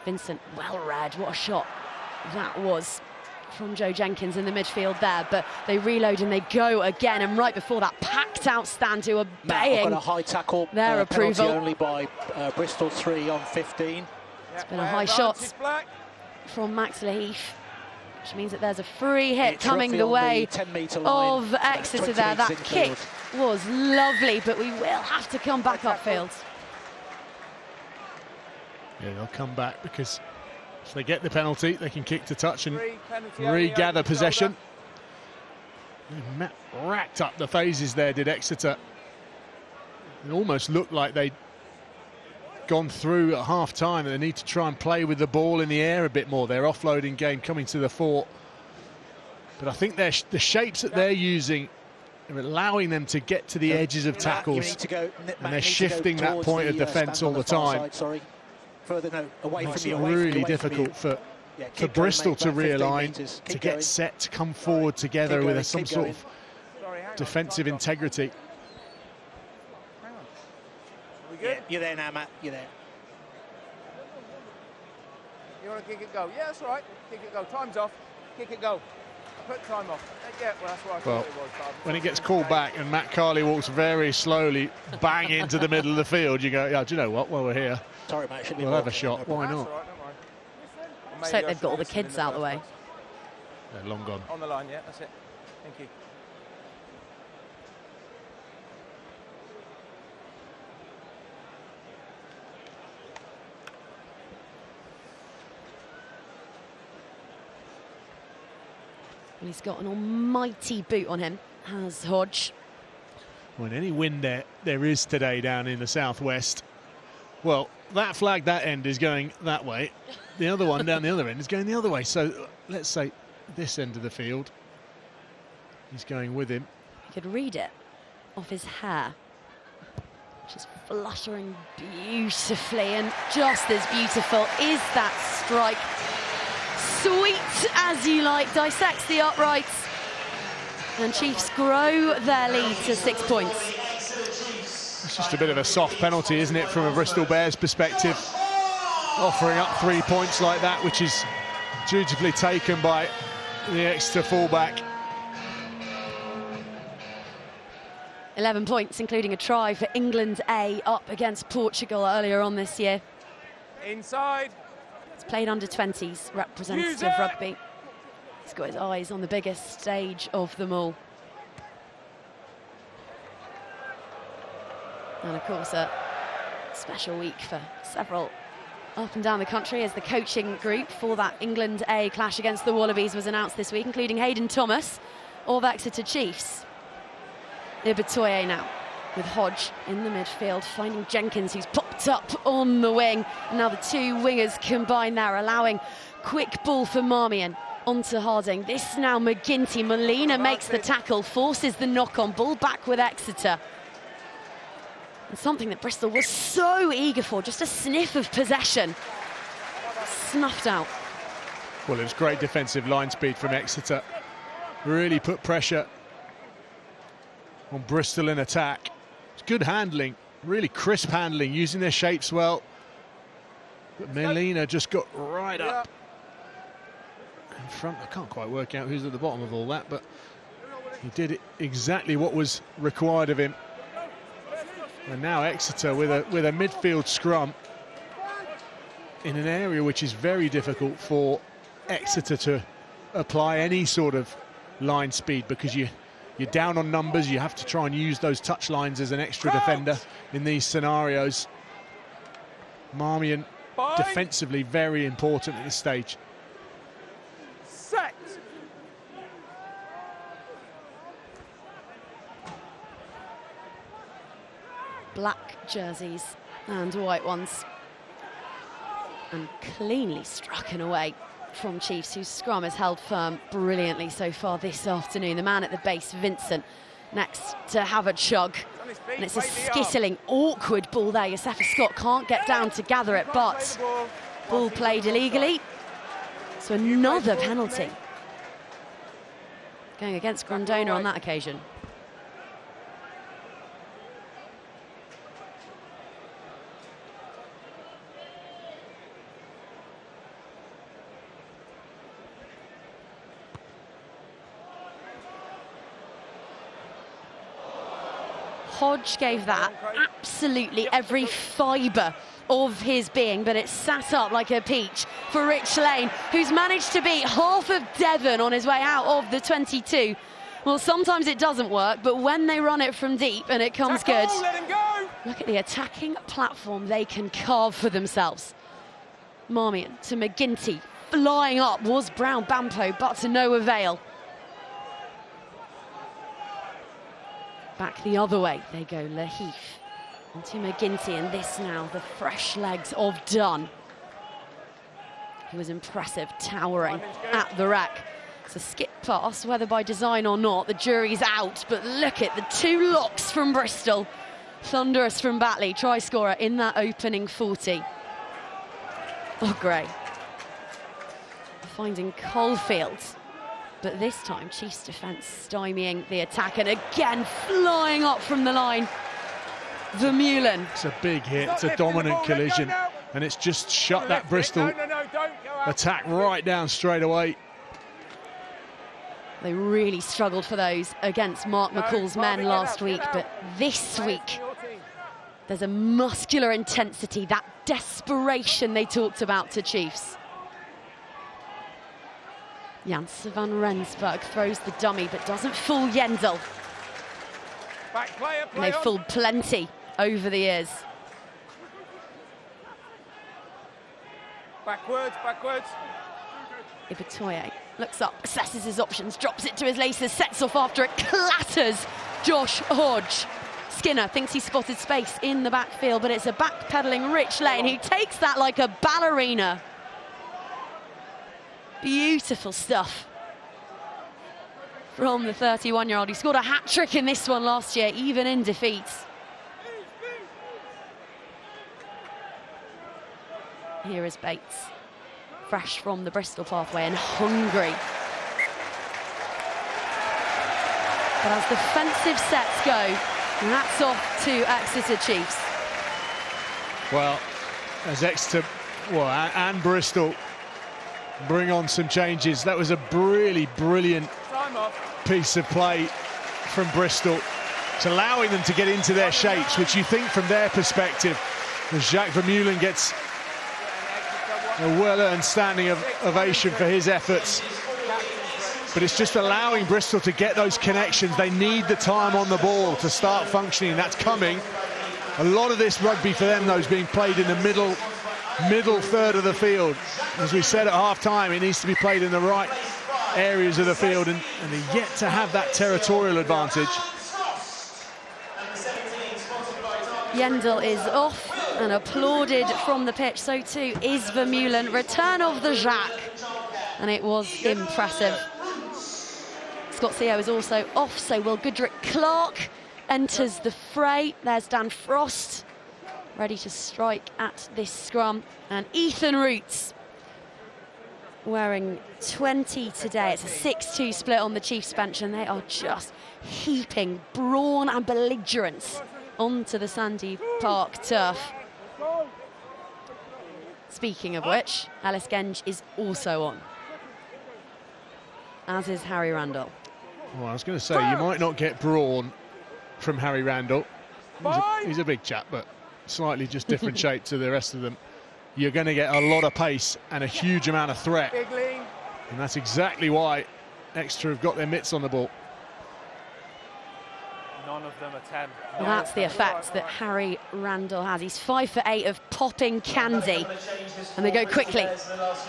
Speaker 1: Vincent, well read, what a shot that was from Joe Jenkins in the midfield there, but they reload and they go again, and right before that, packed out stand who are baying.
Speaker 4: Got a high tackle,
Speaker 1: their approval.
Speaker 4: Only by Bristol 3 on 15.
Speaker 1: It's been a high shot from Max Laheath, which means that there's a free hit coming the way of Exeter there. That kick was lovely, but we will have to come back upfield.
Speaker 3: Yeah, they'll come back because if they get the penalty, they can kick to touch and regather possession. They racked up the phases there, did Exeter. It almost looked like they'd gone through at half-time and they need to try and play with the ball in the air a bit more. Their offloading game coming to the fore. But I think the shapes that they're using are allowing them to get to the edges of tackles, and they're shifting that point of defence all the time.
Speaker 4: Further, away
Speaker 3: Makes
Speaker 4: from
Speaker 3: it
Speaker 4: you,
Speaker 3: really difficult for Bristol to realign, to get set, to come forward together with some sort of defensive integrity.
Speaker 4: Yeah, you're there now, Matt. You're there.
Speaker 2: You want to kick it go? Yeah, that's right. Kick it go. Time's off. Kick it go. Put time off. Yeah, well, that's what I thought it was.
Speaker 3: When it gets called back and Matt Carley walks very slowly bang into the middle of the field, you go, yeah, do you know what? While we're here,
Speaker 4: sorry, mate,
Speaker 3: we'll have a shot. Why not?
Speaker 1: Just hope they've got all the kids out of the way.
Speaker 3: They're long gone.
Speaker 2: On the line, yeah, that's it. Thank you.
Speaker 1: He's got an almighty boot on him, has Hodge.
Speaker 3: When any wind there is today down in the southwest, well, that flag that end is going that way. The other one down the other end is going the other way. So let's say this end of the field, he's going with him.
Speaker 1: You could read it off his hair, which is fluttering beautifully, and just as beautiful is that strike. Sweet as you like, dissects the uprights, and Chiefs grow their lead to 6 points.
Speaker 3: It's just a bit of a soft penalty, isn't it, from a Bristol Bears perspective? offering up 3 points like that, which is dutifully taken by the Exeter fullback.
Speaker 1: 11 points, including a try for England A up against Portugal earlier on this year.
Speaker 2: Inside.
Speaker 1: He's played under 20s, representative rugby. He's got his eyes on the biggest stage of them all. And of course, a special week for several up and down the country as the coaching group for that England A clash against the Wallabies was announced this week, including Hayden Thomas of Exeter Chiefs. Ibitoye now with Hodge in the midfield, finding Jenkins, who's popped up on the wing. And now the two wingers combine there, allowing quick ball for Marmion onto Harding. This now McGinty. Molina makes the tackle, forces the knock-on, ball back with Exeter. And something that Bristol was so eager for, just a sniff of possession. Snuffed out.
Speaker 3: Well, it was great defensive line speed from Exeter. Really put pressure on Bristol in attack. It's good handling, really crisp handling, using their shapes well. But Molina just got right up in front. I can't quite work out who's at the bottom of all that, but he did it exactly what was required of him. And now Exeter with a midfield scrum in an area which is very difficult for Exeter to apply any sort of line speed, because you're down on numbers. You have to try and use those touch lines as an extra defender in these scenarios. Marmion defensively very important at this stage.
Speaker 2: Set.
Speaker 1: Black jerseys and white ones. And cleanly struck in away from Chiefs, whose scrum has held firm brilliantly so far this afternoon. The man at the base, Vincent, next to have a chug. And it's a skittling, awkward ball there. Yosefa Scott can't get down to gather it, but ball played illegally. So another penalty going against Grondona on that occasion. Hodge gave that absolutely every fibre of his being, but it sat up like a peach for Rich Lane, who's managed to beat half of Devon on his way out of the 22. Well, sometimes it doesn't work, but when they run it from deep and it comes good, look at the attacking platform they can carve for themselves. Marmion to McGinty, flying up was Brown Bampo, but to no avail. Back the other way they go, Laheath onto McGinty, and this now the fresh legs of Dunn. He was impressive, towering at the rack. It's a skip pass, whether by design or not, the jury's out, but look at the two locks from Bristol. Thunderous from Batley, try scorer in that opening 40. Oh, Gray. Finding Caulfield. But this time, Chiefs defence stymieing the attack, and again flying up from the line, Vermeulen.
Speaker 3: It's a big hit, it's a dominant collision, and it's just shut that Bristol attack right down straight away.
Speaker 1: They really struggled for those against Mark McCall's men last week, but this week, there's a muscular intensity, that desperation they talked about to Chiefs. Janse van Rensburg throws the dummy, but doesn't fool Yendel. And they've fooled plenty over the years.
Speaker 2: Backwards, backwards.
Speaker 1: Ibitoye looks up, assesses his options, drops it to his laces, sets off after it, clatters Josh Hodge. Skinner thinks he spotted space in the backfield, but it's a back-pedalling Rich Lane who takes that like a ballerina. Beautiful stuff from the 31-year-old. He scored a hat-trick in this one last year, even in defeat. Here is Bates, fresh from the Bristol pathway and hungry. But as defensive sets go, that's off to Exeter Chiefs.
Speaker 3: Well, as Exeter Well, and Bristol bring on some changes. That was a really brilliant piece of play from Bristol. It's allowing them to get into their shapes, which you think from their perspective, as Jacques Vermeulen gets a well-earned standing ovation for his efforts. But it's just allowing Bristol to get those connections. They need the time on the ball to start functioning. That's coming. A lot of this rugby for them, though, is being played in the middle third of the field. As we said at half-time, it needs to be played in the right areas of the field, and they're yet to have that territorial advantage.
Speaker 1: Yendel is off and applauded from the pitch. So too is Vermeulen. Return of the Jacques, and it was impressive. Scott Seo is also off, so Will Goodrick-Clark enters the fray. There's Dan Frost, ready to strike at this scrum. And Ethan Roots, wearing 20 today. It's a 6-2 split on the Chiefs bench, and they are just heaping brawn and belligerence onto the Sandy Park turf. Speaking of which, Ellis Genge is also on, as is Harry Randall.
Speaker 3: Well, I was going to say, you might not get brawn from Harry Randall. He's a big chap, but slightly just different shape to the rest of them. You're going to get a lot of pace and a huge amount of threat. And that's exactly why Exeter have got their mitts on the ball.
Speaker 5: None of them are 10.
Speaker 1: Well, that's the effect that Harry Randall has. He's 5 for 8 of popping candy. And they go quickly.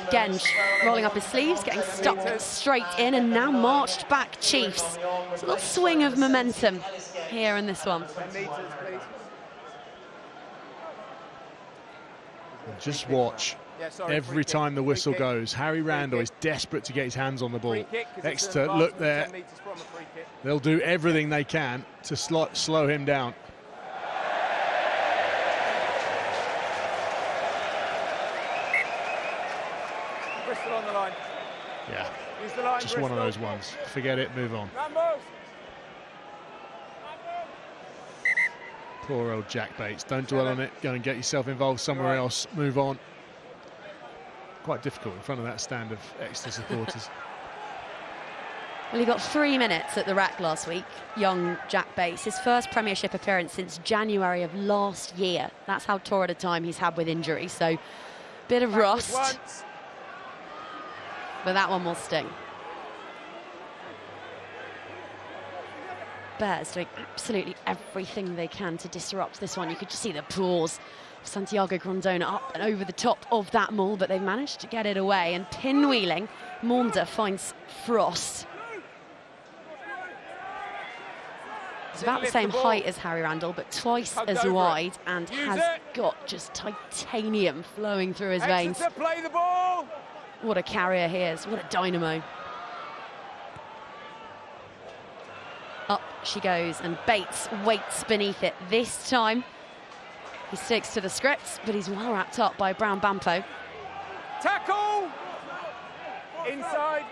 Speaker 1: Genge rolling up his sleeves, getting stuck straight in, and now marched back Chiefs. It's a little swing of momentum here in this one.
Speaker 3: And just watch. Every time the whistle goes, Harry Randall is desperate to get his hands on the ball. Exeter, look there. They'll do everything they can to slow him down.
Speaker 2: Bristol on the line.
Speaker 3: Yeah,
Speaker 2: Use the line,
Speaker 3: just one of those ones. Forget it, move on. Poor old Jack Bates. Don't dwell on it. Go and get yourself involved somewhere else. Move on. Quite difficult in front of that stand of Exeter supporters.
Speaker 1: Well, he got 3 minutes at the rack last week, young Jack Bates. His first Premiership appearance since January of last year. That's how torrid a time he's had with injury, so bit of rust. But that one will sting. Bears doing absolutely everything they can to disrupt this one. You could just see the paws of Santiago Grondona up and over the top of that maul, but they've managed to get it away. And pinwheeling, Maunda finds Frost. He's about the same height as Harry Randall, but twice as wide, and has got just titanium flowing through his veins.
Speaker 2: Play the ball.
Speaker 1: What a carrier he is, what a dynamo. Up she goes, and Bates waits beneath it. This time, he sticks to the script, but he's well wrapped up by Brown Bampo.
Speaker 2: Tackle! Inside.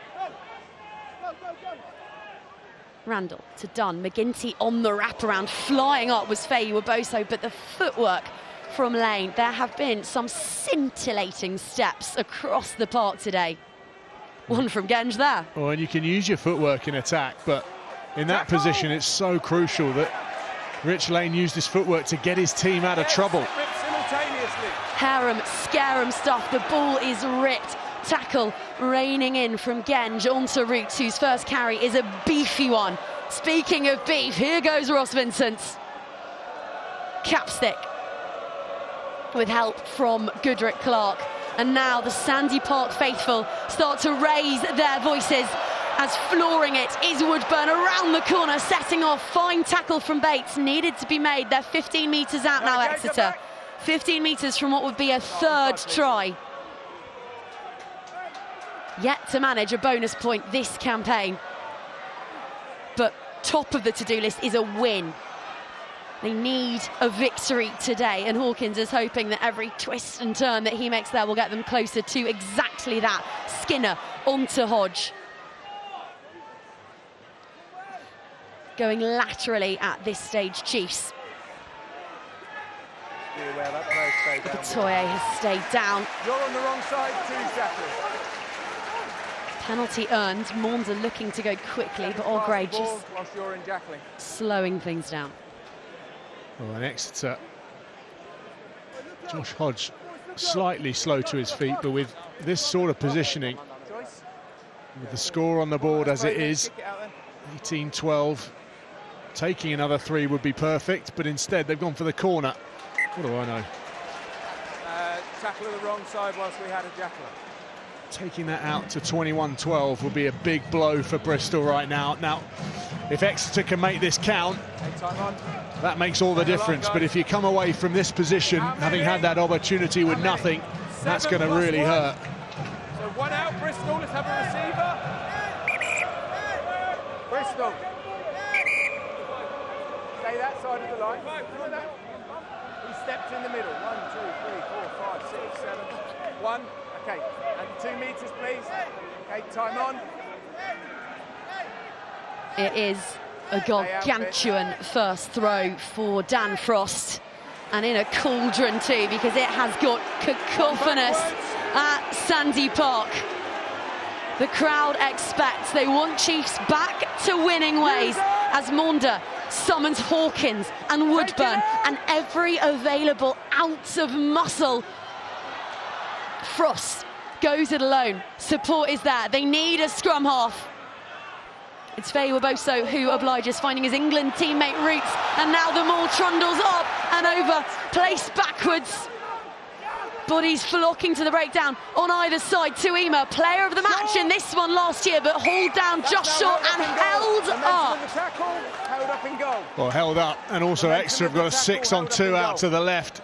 Speaker 1: Randall to Dunn, McGinty on the wraparound, flying up was Faye Waboso, but the footwork from Lane, there have been some scintillating steps across the park today. One from Genge there.
Speaker 3: Well, and you can use your footwork in attack, but in that position, it's so crucial that Rich Lane used his footwork to get his team out of trouble.
Speaker 1: Harem, scarum stuff. The ball is ripped. Tackle raining in from Genge onto Roots, whose first carry is a beefy one. Speaking of beef, here goes Ross Vincent. Capstick with help from Goodrick-Clark. And now the Sandy Park faithful start to raise their voices as flooring it is Woodburn around the corner, setting off. Fine tackle from Bates, needed to be made. They're 15 metres out now, Exeter. 15 metres from what would be a third try. Yet to manage a bonus point this campaign. But top of the to-do list is a win. They need a victory today, and Hawkins is hoping that every twist and turn that he makes there will get them closer to exactly that. Skinner onto Hodge. Going laterally at this stage, Chiefs.
Speaker 6: Be aware that player
Speaker 2: stay down.
Speaker 1: Ibitoye has stayed down.
Speaker 2: You're on the wrong side, two Jacklers.
Speaker 1: Penalty earned. Maunda looking to go quickly, but Allgrade just
Speaker 2: whilst you're in Jackling.
Speaker 1: slowing things down.
Speaker 3: Well, an Exeter. Josh Hodge slightly slow to his feet, but with this sort of positioning, with the score on the board as it is, 18-12, taking another 3 would be perfect, but instead they've gone for the corner. What do I know?
Speaker 2: Tackle of the wrong side whilst we had a Jackler.
Speaker 3: Taking that out to 21-12 would be a big blow for Bristol right now. Now, if Exeter can make this count, that makes all the difference. But if you come away from this position, having had that opportunity with nothing, that's going to really hurt.
Speaker 2: So 1 out, Bristol. Let's have a receiver. Bristol. Stay that side of the line. He stepped in the middle. 1, 2, 3, 4, 5, 6, 7. 1. Okay, and 2 meters, please. Okay, time on.
Speaker 1: It is a gargantuan first throw for Dan Frost, and in a cauldron too, because it has got cacophonous at Sandy Park. The crowd expects, they want Chiefs back to winning ways as Maunda summons Hawkins and Woodburn and every available ounce of muscle. Frost goes it alone. Support is there. They need a scrum half. It's Faye Waboso who obliges, finding his England teammate Roots, and now the maul trundles up and over, placed backwards. Bodies flocking to the breakdown on either side. Tuima, player of the match in this one last year, but hauled down just short and held up.
Speaker 2: Held up in goal.
Speaker 3: Well, held up, and also Exeter have got a 6-on-2 out to the left.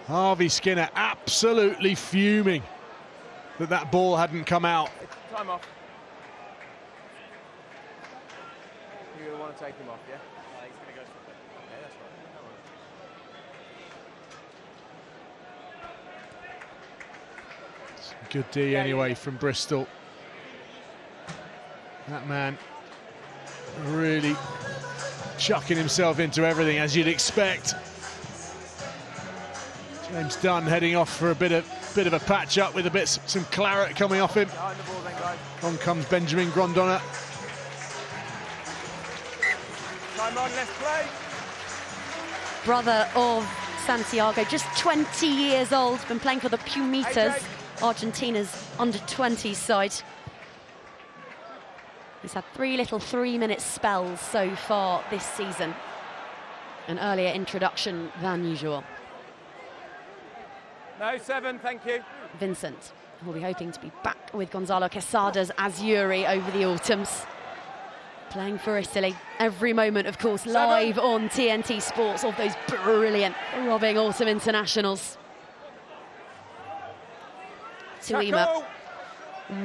Speaker 3: Harvey Skinner absolutely fuming that that ball hadn't come out.
Speaker 2: Time off. You're going to want to take him off, yeah? He's going to go for it. Okay, that's right.
Speaker 3: Good D anyway from Bristol. That man really chucking himself into everything, as you'd expect. James Dunn heading off for a bit of a patch up with some claret coming off him.
Speaker 2: Behind the ball then, guys.
Speaker 3: On comes Benjamin Grondona.
Speaker 2: Time on, let's play.
Speaker 1: Brother of Santiago, just 20 years old, been playing for the Pumitas, Argentina's under-20s side. He's had 3 little 3-minute spells so far this season. An earlier introduction than usual.
Speaker 2: No, 7, thank you.
Speaker 1: Vincent will be hoping to be back with Gonzalo Quesada's Azzurri over the autumns. Playing for Italy. Every moment, of course, live on TNT Sports of those brilliant, robbing autumn internationals. Tuima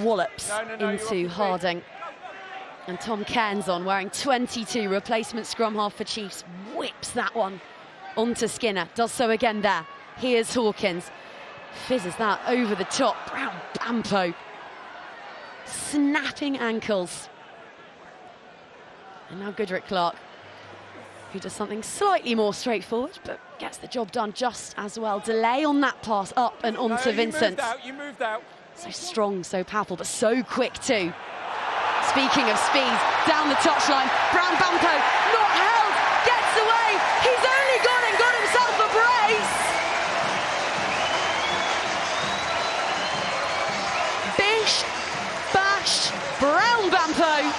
Speaker 1: wallops into Harding. And Tom Cairns on, wearing 22, replacement scrum half for Chiefs, whips that one onto Skinner. Does so again there. Here's Hawkins. Fizzes that over the top. Brown Bampo. Snapping ankles. And now Goodrick Clark, who does something slightly more straightforward, but gets the job done just as well. Delay on that pass up and onto Vincent.
Speaker 2: You moved out.
Speaker 1: So strong, so powerful, but so quick too. Speaking of speed, down the touchline, Brown Bampo, not held, gets away. He's only gone and got himself a brace. Bish, bash, Brown Bampo.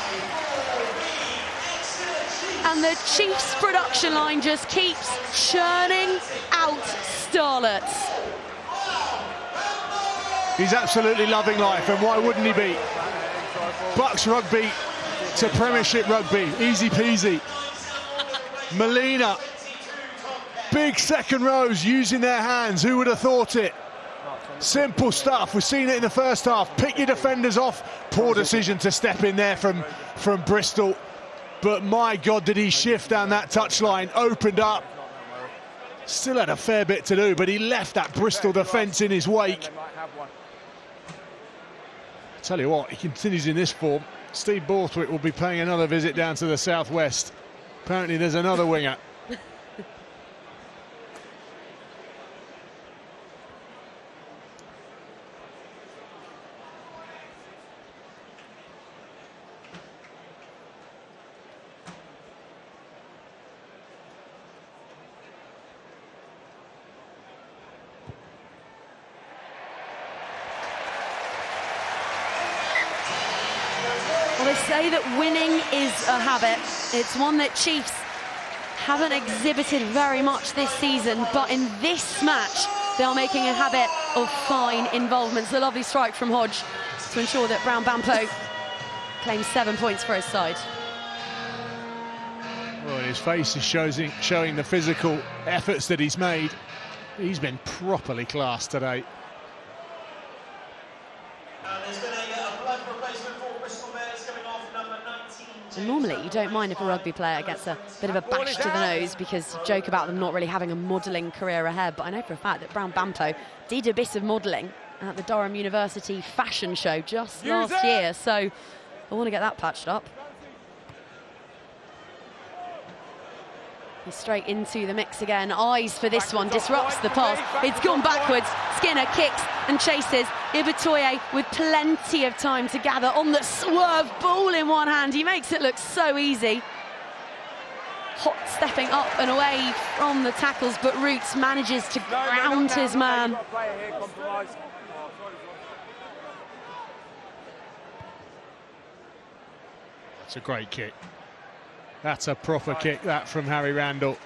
Speaker 1: And the Chiefs production line just keeps churning out starlets.
Speaker 3: He's absolutely loving life, and why wouldn't he be? Bucks rugby to Premiership rugby, easy peasy. Molina, big second rows using their hands, who would have thought it? Simple stuff, we've seen it in the first half. Pick your defenders off, poor decision to step in there from Bristol. But my God, did he shift down that touchline, opened up. Still had a fair bit to do, but he left that Bristol defence in his wake. I tell you what, he continues in this form. Steve Borthwick will be paying another visit down to the southwest. Apparently there's another winger.
Speaker 1: Well, they say that winning is a habit. It's one that Chiefs haven't exhibited very much this season, but in this match, they are making a habit of fine involvements. A lovely strike from Hodge to ensure that Brown Bampo claims 7 points for his side.
Speaker 3: Well, his face is showing the physical efforts that he's made. He's been properly classed today.
Speaker 7: There's been a blood replacement for Bristol Bears coming off number 19.
Speaker 1: And normally you don't mind if a rugby player gets a bit of a bash to the nose because you joke about them not really having a modelling career ahead, but I know for a fact that Brown Bampo did a bit of modelling at the Durham University fashion show just last year, so I want to get that patched up. He's straight into the mix again. Eyes for this one, disrupts the pass. It's gone backwards. Skinner kicks and chases. Ibitoye with plenty of time to gather on the swerve, ball in one hand. He makes it look so easy. Hot stepping up and away from the tackles, but Roots manages to ground his man.
Speaker 3: It's a great kick. That's a proper kick, that from Harry Randall.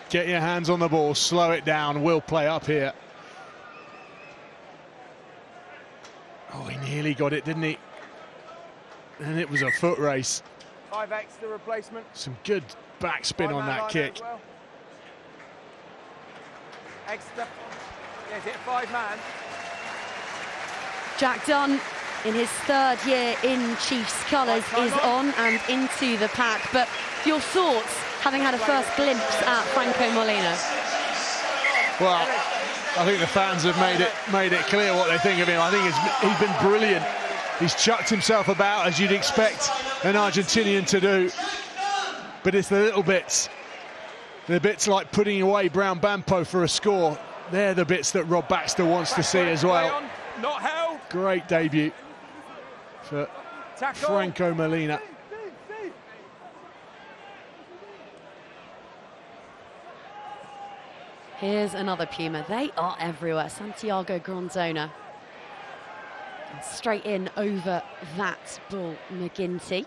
Speaker 3: Get your hands on the ball, slow it down, will play up here. Oh, he nearly got it, didn't he? And it was a foot race.
Speaker 2: 5x the replacement.
Speaker 3: Some good backspin on that kick.
Speaker 2: Well. Exeter. Yeah, is it a 5-man?
Speaker 1: Jack Dunn, in his third year in Chiefs colours, is on and into the pack. But your thoughts, having had a first glimpse at Franco Molina?
Speaker 3: Well, I think the fans have made it clear what they think of him. I think he's been brilliant. He's chucked himself about as you'd expect an Argentinian to do. But it's the little bits. The bits like putting away Brown Bampo for a score. They're the bits that Rob Baxter wants to see as well.
Speaker 2: Not held.
Speaker 3: Great debut for Franco Molina.
Speaker 1: Here's another Puma. They are everywhere. Santiago Grondona. And straight in over that ball, McGinty.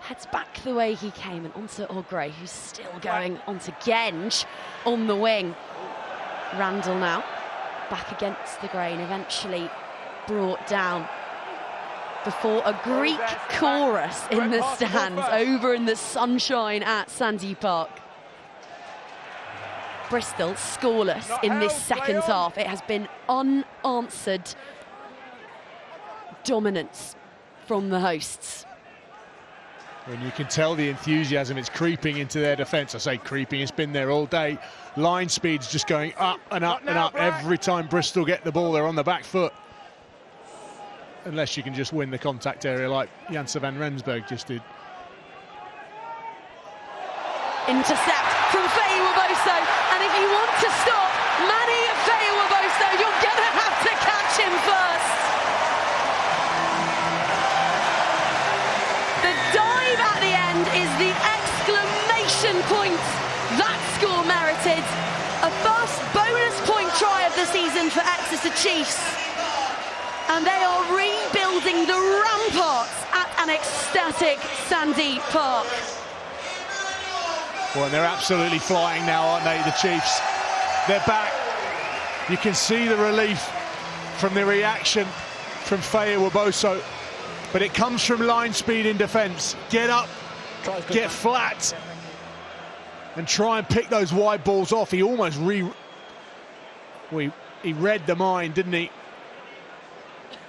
Speaker 1: Heads back the way he came and onto Ogre, who's still going onto Genge on the wing. Randall now back against the grain, eventually brought down before a Greek chorus in the stands over in the sunshine at Sandy Park. Bristol scoreless in this second half. It has been unanswered dominance from the hosts.
Speaker 3: And you can tell the enthusiasm, it's creeping into their defence. I say creeping, it's been there all day. Line speed's just going up and up and up. Every time Bristol get the ball, they're on the back foot. Unless you can just win the contact area like Janse van Rensburg just did.
Speaker 1: Intercept from Faye Waboso, and if you want to stop Manny Faye Waboso, you're going to have to catch him first. The dive at the end is the exclamation point that score merited. A first bonus point try of the season for Exeter Chiefs. And they are rebuilding the ramparts at an ecstatic Sandy Park.
Speaker 3: Well, and they're absolutely flying now, aren't they, the Chiefs? They're back. You can see the relief from the reaction from Faye Waboso. But it comes from line speed in defence. Get up, get flat, and try and pick those wide balls off. He almost he read the mind, didn't he?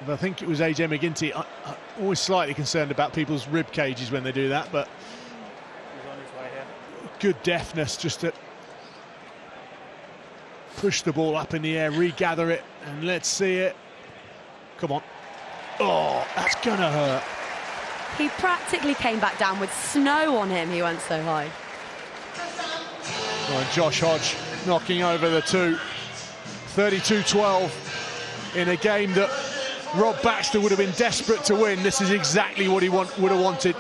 Speaker 3: But I think it was AJ McGinty. I'm always slightly concerned about people's rib cages when they do that, but good deftness just to push the ball up in the air, regather it, and let's see it. Come on. Oh, that's gonna hurt.
Speaker 1: He practically came back down with snow on him. He went so high.
Speaker 3: Oh, and Josh Hodge knocking over the two. 32-12 in a game that Rob Baxter would have been desperate to win. This is exactly what he would have wanted.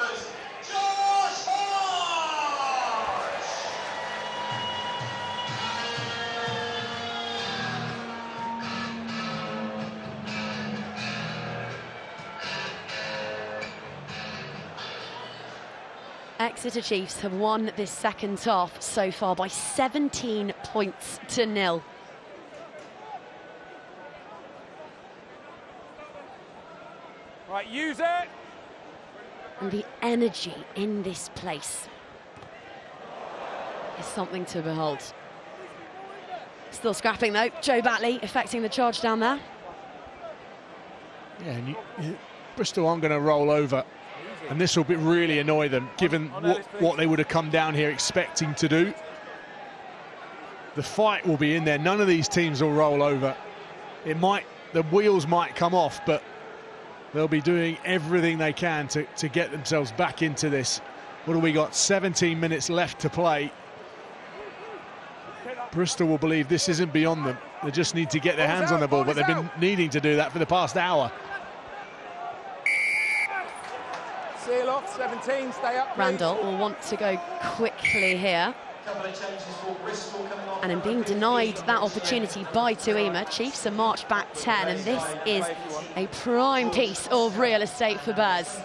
Speaker 1: Exeter Chiefs have won this second half so far by 17 points to 0.
Speaker 2: Right, use it.
Speaker 1: And the energy in this place is something to behold. Still scrapping though. Joe Batley affecting the charge down there.
Speaker 3: Yeah, and Bristol aren't going to roll over, and this will really annoy them, given what they would have come down here expecting to do. The fight will be in there. None of these teams will roll over. The wheels might come off, but they'll be doing everything they can to get themselves back into this. What have we got? 17 minutes left to play. Bristol will believe this isn't beyond them. They just need to get their hands on the ball, but they've been needing to do that for the past hour.
Speaker 2: Seal off, 17, stay up, please.
Speaker 1: Randall will want to go quickly here. And in being denied that opportunity by Tuima, Chiefs are marched back 10, and this is a prime piece of real estate for Bears.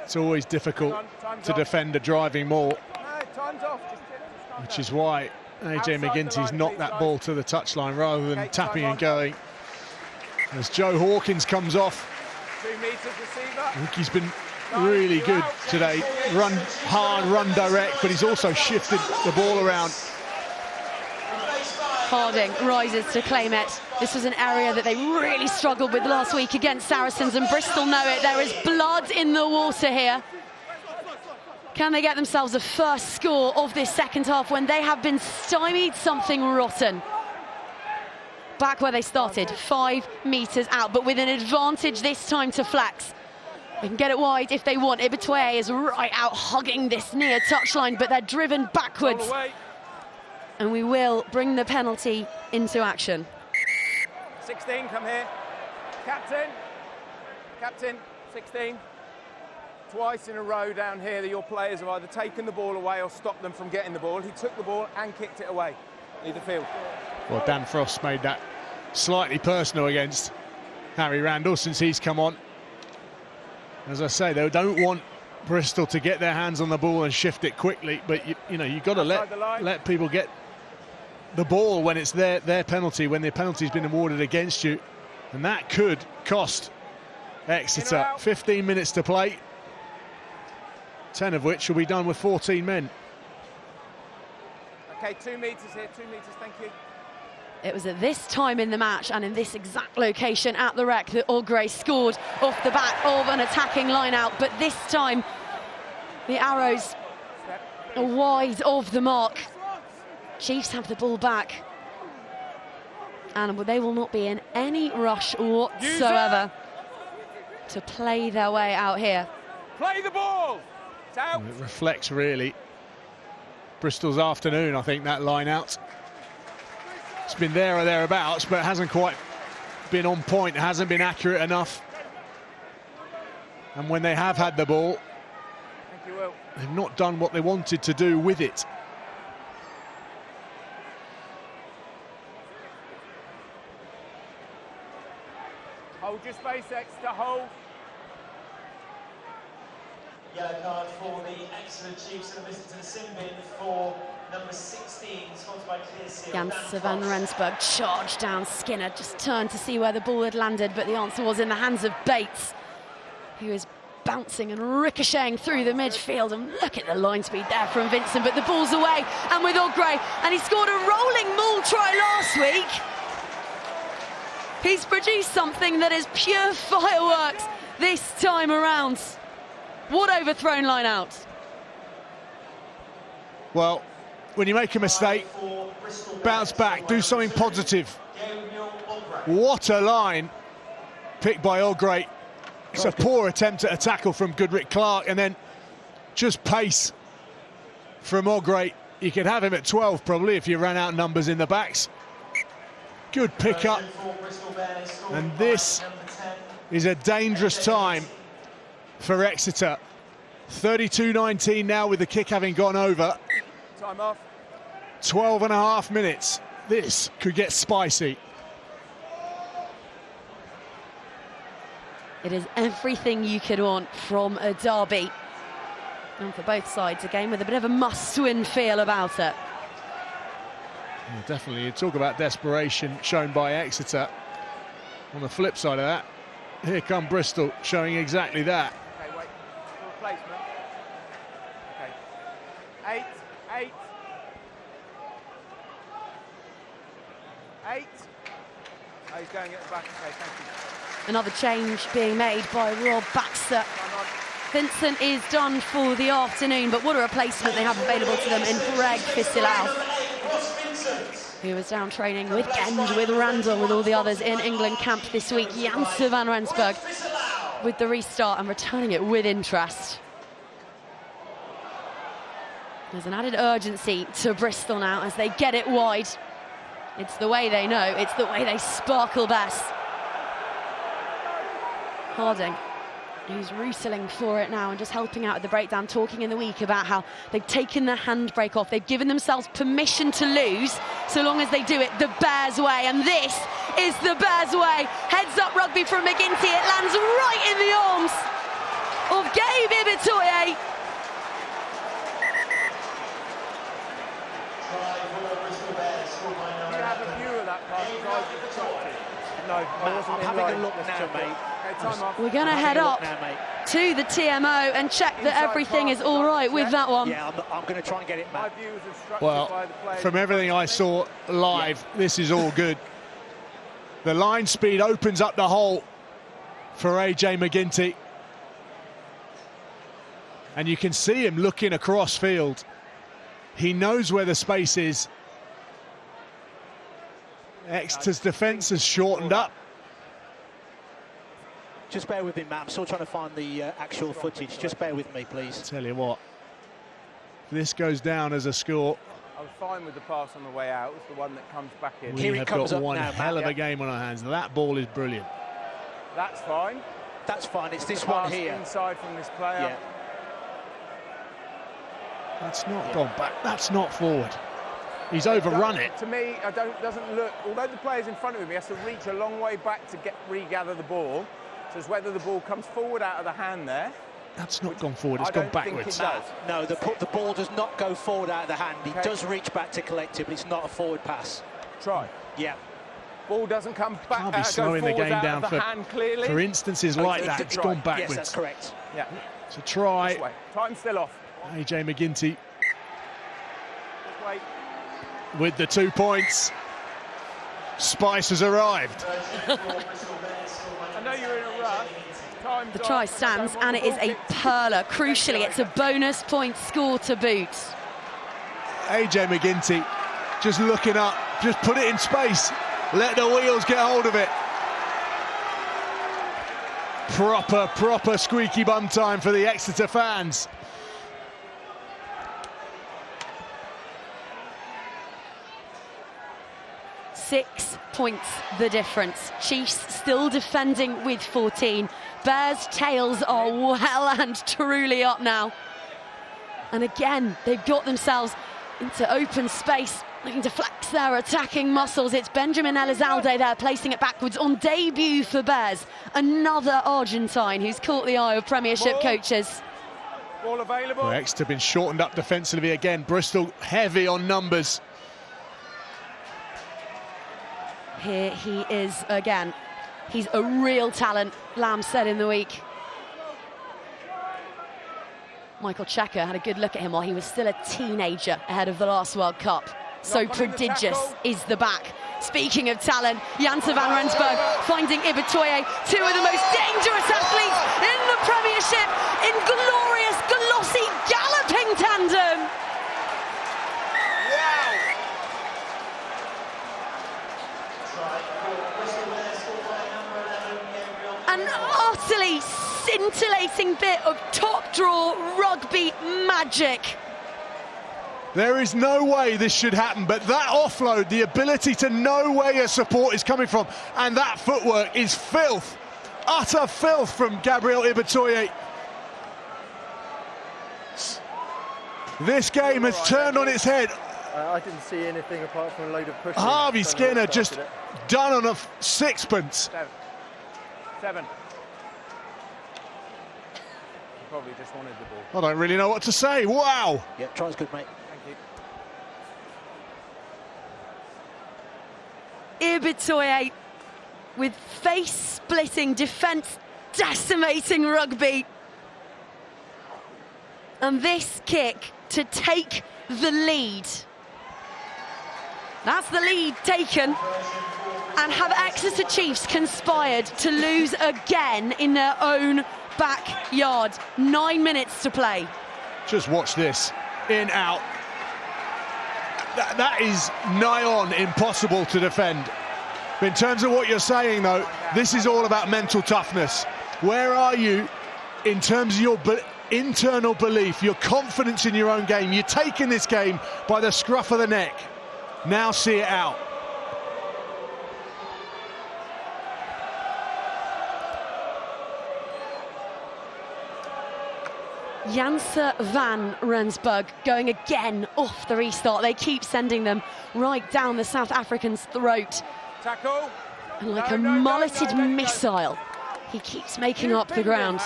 Speaker 3: It's always difficult to defend a driving maul,
Speaker 2: Time's off.
Speaker 3: which is why AJ McGinty's knocked that ball to the touchline rather than tapping and going. As Joe Hawkins comes off,
Speaker 2: 2 meters receiver.
Speaker 3: I think he's been really good today. Run hard, run direct, but he's also shifted the ball around.
Speaker 1: Harding rises to claim it. This was an area that they really struggled with last week against Saracens, and Bristol know it. There is blood in the water here. Can they get themselves a first score of this second half when they have been stymied something rotten? Back where they started, 5 meters out, but with an advantage this time to flex. They can get it wide if they want. Ibitoye is right out hugging this near touchline, but they're driven backwards. And we will bring the penalty into action.
Speaker 2: 16, come here. Captain, 16. Twice in a row down here that your players have either taken the ball away or stopped them from getting the ball. He took the ball and kicked it away. Lead the field.
Speaker 3: Well, Dan Frost made that slightly personal against Harry Randall since he's come on. As I say, they don't want Bristol to get their hands on the ball and shift it quickly, but you've got to let people get the ball when it's their penalty, when the penalty's been awarded against you, and that could cost Exeter. 15 minutes to play, 10 of which will be done with 14 men.
Speaker 2: Okay, 2 meters here, 2 meters, thank you.
Speaker 1: It was at this time in the match and in this exact location at the Rec that Ogre scored off the back of an attacking line-out, but this time the arrows are wide of the mark. Chiefs have the ball back, and they will not be in any rush whatsoever to play their way out here.
Speaker 2: Play the ball! It's out.
Speaker 3: It reflects really Bristol's afternoon, I think, that line out. It's been there or thereabouts, but it hasn't quite been on point. It hasn't been accurate enough. And when they have had the ball,
Speaker 2: Thank you, Will.
Speaker 3: they've not done what they wanted to do with it.
Speaker 2: Hold your space, Exeter, hold.
Speaker 7: Yellow card for the Exeter Chiefs and a visit to the sin bin for number 16, sponsored by Clearseal.
Speaker 1: Janssen van Rensburg charged down Skinner, just turned to see where the ball had landed, but the answer was in the hands of Bates, who is bouncing and ricocheting through the midfield. And look at the line speed there from Vincent, but the ball's away, and with Ogre, and he scored a rolling maul try last week. He's produced something that is pure fireworks this time around. What overthrown line out.
Speaker 3: Well, when you make a mistake, bounce back, do something positive. What a line picked by Ogre. It's a poor attempt at a tackle from Goodrick Clark, and then just pace from Ogre. You could have him at 12 probably if you ran out numbers in the backs. Good pick up, and this is a dangerous time for Exeter. 32-19 now with the kick having gone over.
Speaker 2: Time off.
Speaker 3: 12 and a half minutes. This could get spicy.
Speaker 1: It is everything you could want from a derby. And for both sides, a game with a bit of a must-win feel about it.
Speaker 3: Well, definitely, you talk about desperation shown by Exeter. On the flip side of that, here come Bristol showing exactly that.
Speaker 2: Okay, wait. For replacement. Okay. 8. Oh, he's going at the back. Okay, thank you.
Speaker 1: Another change being made by Rob Baxter. Vincent is done for the afternoon, but what a replacement they have available to them in Greg Fistilau, who was down training with Genge, with Randall, with all the others in England camp this week. Janse van Rensburg with the restart and returning it with interest. There's an added urgency to Bristol now as they get it wide. It's the way they know, it's the way they sparkle best. Harding, who's rustling for it now and just helping out at the breakdown, talking in the week about how they've taken the handbrake off. They've given themselves permission to lose, so long as they do it the Bears way. And this is the Bears way. Heads up rugby from McGinty. It lands right in the arms of Gabe Ibitoye.
Speaker 2: Do you have a view of that pass? No, I wasn't in
Speaker 4: having
Speaker 2: line.
Speaker 4: a look
Speaker 2: Let's
Speaker 4: now,
Speaker 2: check it.
Speaker 4: mate.
Speaker 2: Okay, time off.
Speaker 1: We're going to head up to the TMO and check that everything is all right with that one.
Speaker 4: Yeah, I'm going to try and get it,
Speaker 2: My
Speaker 4: Matt.
Speaker 2: view is obstructed by
Speaker 3: Well,
Speaker 2: the players.
Speaker 3: from everything I saw live, this is all good. The line speed opens up the hole for AJ McGinty. And you can see him looking across field. He knows where the space is. Exeter's defence has shortened up.
Speaker 4: Just bear with me, Matt. I'm still trying to find the actual footage. Just bear with me, please.
Speaker 3: Tell you what, if this goes down as a score,
Speaker 2: I was fine with the pass on the way out. It's the one that comes back in.
Speaker 3: we
Speaker 4: Here it
Speaker 3: have
Speaker 4: comes
Speaker 3: got
Speaker 4: up
Speaker 3: one
Speaker 4: now,
Speaker 3: hell
Speaker 4: Matt.
Speaker 3: of a game on our hands. That ball is brilliant.
Speaker 2: That's fine.
Speaker 4: That's fine. It's this
Speaker 2: The
Speaker 4: one
Speaker 2: pass
Speaker 4: here.
Speaker 2: inside from this player.
Speaker 4: Yeah.
Speaker 3: That's not gone back. That's not forward. He's overrun it.
Speaker 2: To me, doesn't look. Although the player's in front of him, he has to reach a long way back to regather the ball. So it's whether the ball comes forward out of the hand there.
Speaker 3: That's not gone forward. It's
Speaker 2: I
Speaker 3: gone
Speaker 2: don't think
Speaker 3: backwards.
Speaker 2: it does.
Speaker 4: No, the ball does not go forward out of the hand. He
Speaker 2: Okay.
Speaker 4: does reach back to collect it, but it's not a forward pass.
Speaker 2: Try.
Speaker 4: Yeah.
Speaker 2: Ball doesn't come back.
Speaker 3: Can't be
Speaker 2: go
Speaker 3: slowing the
Speaker 2: forwards
Speaker 3: game
Speaker 2: out
Speaker 3: down
Speaker 2: of the
Speaker 3: for,
Speaker 2: hand clearly.
Speaker 3: for instances like that. It's gone backwards.
Speaker 4: Yes, that's correct.
Speaker 2: Yeah.
Speaker 3: It's a try.
Speaker 2: This way. Time's still off.
Speaker 3: AJ McGinty
Speaker 2: This way.
Speaker 3: with the 2 points. Spice has arrived.
Speaker 2: I know you're in a rush. Time's
Speaker 1: The
Speaker 2: off.
Speaker 1: try
Speaker 2: I
Speaker 1: stands
Speaker 2: don't want
Speaker 1: and
Speaker 2: the
Speaker 1: it is
Speaker 2: ball
Speaker 1: a
Speaker 2: kicked.
Speaker 1: pearler. Crucially, it's a bonus point score to boot.
Speaker 3: AJ McGinty just looking up, just put it in space, let the wheels get hold of it. Proper squeaky bum time for the Exeter fans.
Speaker 1: Six points the difference. Chiefs still defending with 14. Bears' tails are well and truly up now. And again, they've got themselves into open space, looking to flex their attacking muscles. It's Benjamin Elizalde there, placing it backwards on debut for Bears. Another Argentine who's caught the eye of Premiership coaches.
Speaker 2: Ball available.
Speaker 3: Well, Exeter been shortened up defensively again. Bristol heavy on numbers.
Speaker 1: Here he is again. He's a real talent, Lamb said in the week. Michael Checker had a good look at him while he was still a teenager ahead of the last World Cup. So
Speaker 2: Not running the
Speaker 1: prodigious
Speaker 2: tackle.
Speaker 1: is the back. Speaking of talent, Janse van Rensburg finding Ibitoye, two of the most dangerous athletes in the Premiership, in glorious, glossy, galloping tandem. An utterly scintillating bit of top draw rugby magic.
Speaker 3: There is no way this should happen, but that offload, the ability to know where your support is coming from, and that footwork is filth, utter filth from Gabriel Ibitoye. This game has turned on its head
Speaker 6: I didn't see anything apart from a load of pushing.
Speaker 3: Harvey
Speaker 6: Don't know
Speaker 3: Skinner
Speaker 6: what
Speaker 3: just
Speaker 6: started
Speaker 3: done on a sixpence.
Speaker 2: 7. He probably just wanted the ball.
Speaker 3: I don't really know what to say. Wow.
Speaker 4: Yeah, try's good, mate.
Speaker 2: Thank you.
Speaker 1: Ibitoye with face-splitting, defence-decimating rugby. And this kick to take the lead. That's the lead taken. And have Exeter Chiefs conspired to lose again in their own backyard. 9 minutes to play.
Speaker 3: Just watch this. In, out. That is nigh on impossible to defend. But in terms of what you're saying, though, this is all about mental toughness. Where are you in terms of your internal belief, your confidence in your own game? You're taking this game by the scruff of the neck. Now see it out.
Speaker 1: Janse van Rensburg going again off the restart. They keep sending them right down the South African's throat.
Speaker 2: Tackle.
Speaker 1: And like
Speaker 2: No,
Speaker 1: a
Speaker 2: no, no,
Speaker 1: mulleted
Speaker 2: no, no, no.
Speaker 1: missile, he keeps making up the ground.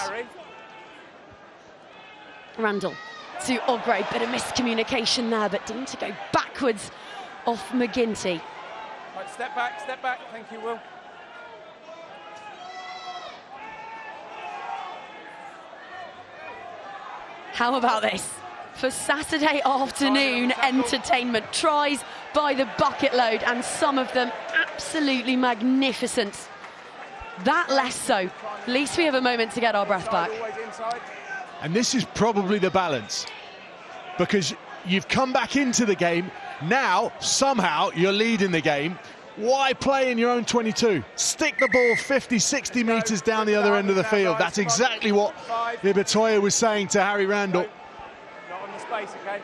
Speaker 1: Randall to Ogre, bit of miscommunication there, but didn't to go backwards off McGinty.
Speaker 2: Right, step back. Thank you, Will.
Speaker 1: How about this? For Saturday afternoon entertainment, tries by the bucket load, and some of them absolutely magnificent. That less so. At least we have a moment to get our breath back.
Speaker 2: Always inside.
Speaker 3: And this is probably the balance, because you've come back into the game. Now, somehow, you're leading the game. Why play in your own 22? Stick the ball 50, 60 metres down the other end of the field. That's exactly what Ibitoye was saying to Harry Randall.
Speaker 2: Not on the space, okay?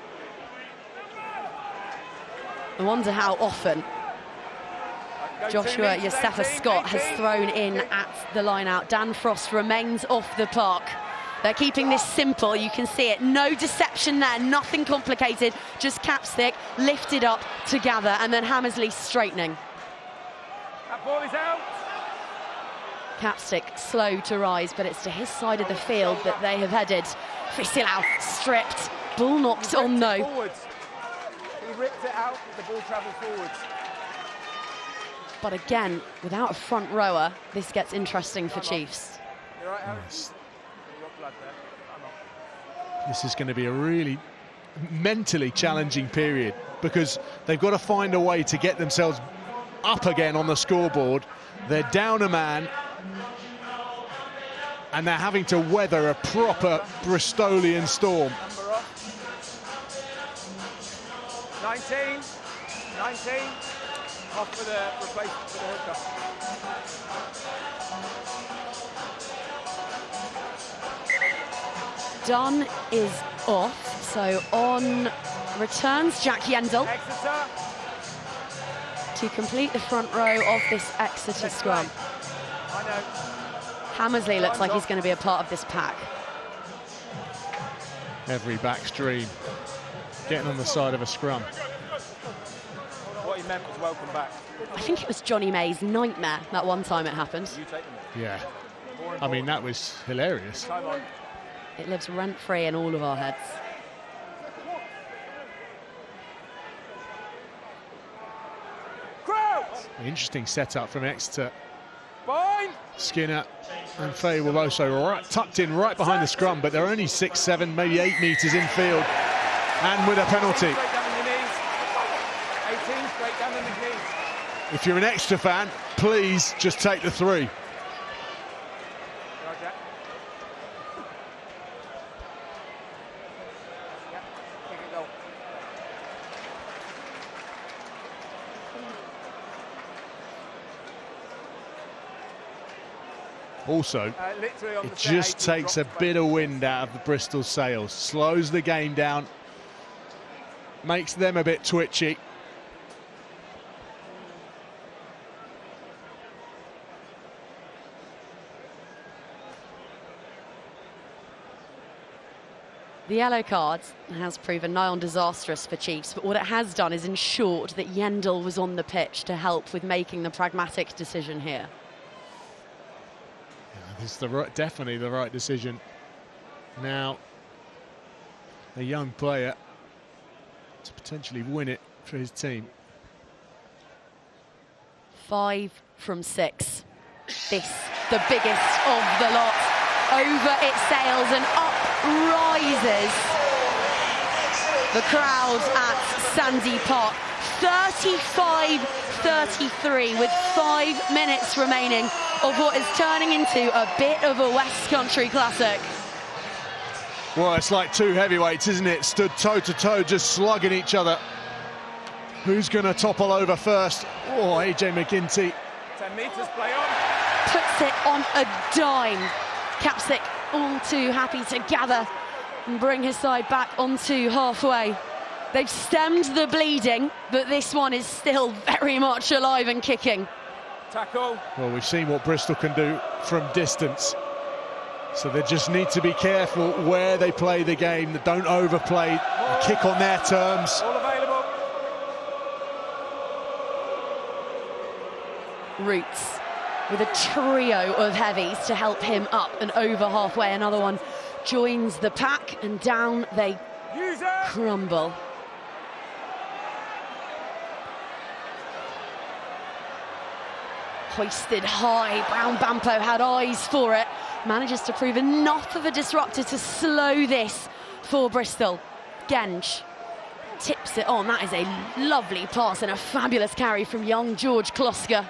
Speaker 1: I wonder how often Joshua Yosefa Scott has thrown in at the line out. Dan Frost remains off the park. They're keeping this simple, you can see it. No deception there, nothing complicated, just capstick, lifted up to gather, and then Hammersley straightening.
Speaker 2: That ball is out.
Speaker 1: Capstick slow to rise, but it's to his side of the field that they have headed. Fisilau stripped, ball knocked on though.
Speaker 2: Forwards. He ripped it out, the ball travelled forwards.
Speaker 1: But again, without a front rower, this gets interesting for Chiefs.
Speaker 2: You're right, Harry?
Speaker 3: Yes.
Speaker 2: You got blood there. Come on.
Speaker 3: This is going to be a really mentally challenging period, because they've got to find a way to get themselves up again on the scoreboard. They're down a man, and they're having to weather a proper Bristolian storm.
Speaker 2: Number off. 19. Off for the replacement for the hooker.
Speaker 1: Dunn is off, so on returns Jack Yendall
Speaker 2: Exeter.
Speaker 1: to complete the front row of this Exeter scrum.
Speaker 2: I know.
Speaker 1: Hammersley looks like he's going to be a part of this pack.
Speaker 3: Every back's dream, getting on the side of a scrum.
Speaker 2: What he meant was welcome back.
Speaker 1: I think it was Johnny May's nightmare that one time it happened.
Speaker 2: You take them.
Speaker 3: Yeah, I mean, that was hilarious.
Speaker 2: Time on.
Speaker 1: It lives rent-free in all of our heads.
Speaker 2: Crouch!
Speaker 3: Interesting setup from Exeter.
Speaker 2: Fine.
Speaker 3: Skinner and Faye were also right, tucked in right behind the scrum, but they're only 6, 7, maybe 8 metres infield, and with a penalty.
Speaker 2: Straight down on your knees. 18, straight down on his knees.
Speaker 3: If you're an Exeter fan, please just take the 3.
Speaker 2: Right, Jack. Yeah, kick it goal.
Speaker 3: Also,
Speaker 2: Literally on
Speaker 3: it
Speaker 2: the set,
Speaker 3: just
Speaker 2: 18,
Speaker 3: takes a
Speaker 2: drops
Speaker 3: bit
Speaker 2: back.
Speaker 3: of wind out of the Bristol sails, slows the game down, makes them a bit twitchy.
Speaker 1: The yellow card has proven nigh on disastrous for Chiefs, but what it has done is ensured that Yendel was on the pitch to help with making the pragmatic decision here.
Speaker 3: Yeah, this is definitely the right decision. Now, a young player to potentially win it for his team.
Speaker 1: 5 from 6. This, the biggest of the lot. Over it sails and up rises the crowd at Sandy Park. 35-33 with 5 minutes remaining of what is turning into a bit of a West Country classic.
Speaker 3: Well, it's like two heavyweights, isn't it? Stood toe-to-toe, just slugging each other. Who's going to topple over first? Oh, AJ McGinty.
Speaker 2: 10 metres, play on.
Speaker 1: Puts it on a dime. Capsick all too happy to gather and bring his side back onto halfway. They've stemmed the bleeding, but this one is still very much alive and kicking.
Speaker 2: Tackle.
Speaker 3: Well, we've seen what Bristol can do from distance. So they just need to be careful where they play the game. They don't overplay, kick on their terms.
Speaker 2: All available.
Speaker 1: Roots with a trio of heavies to help him up and over halfway. Another one joins the pack and down they crumble. Hoisted high, Brown Bampo had eyes for it. Manages to prove enough of a disruptor to slow this for Bristol. Genge tips it on. That is a lovely pass and a fabulous carry from young George Kloska.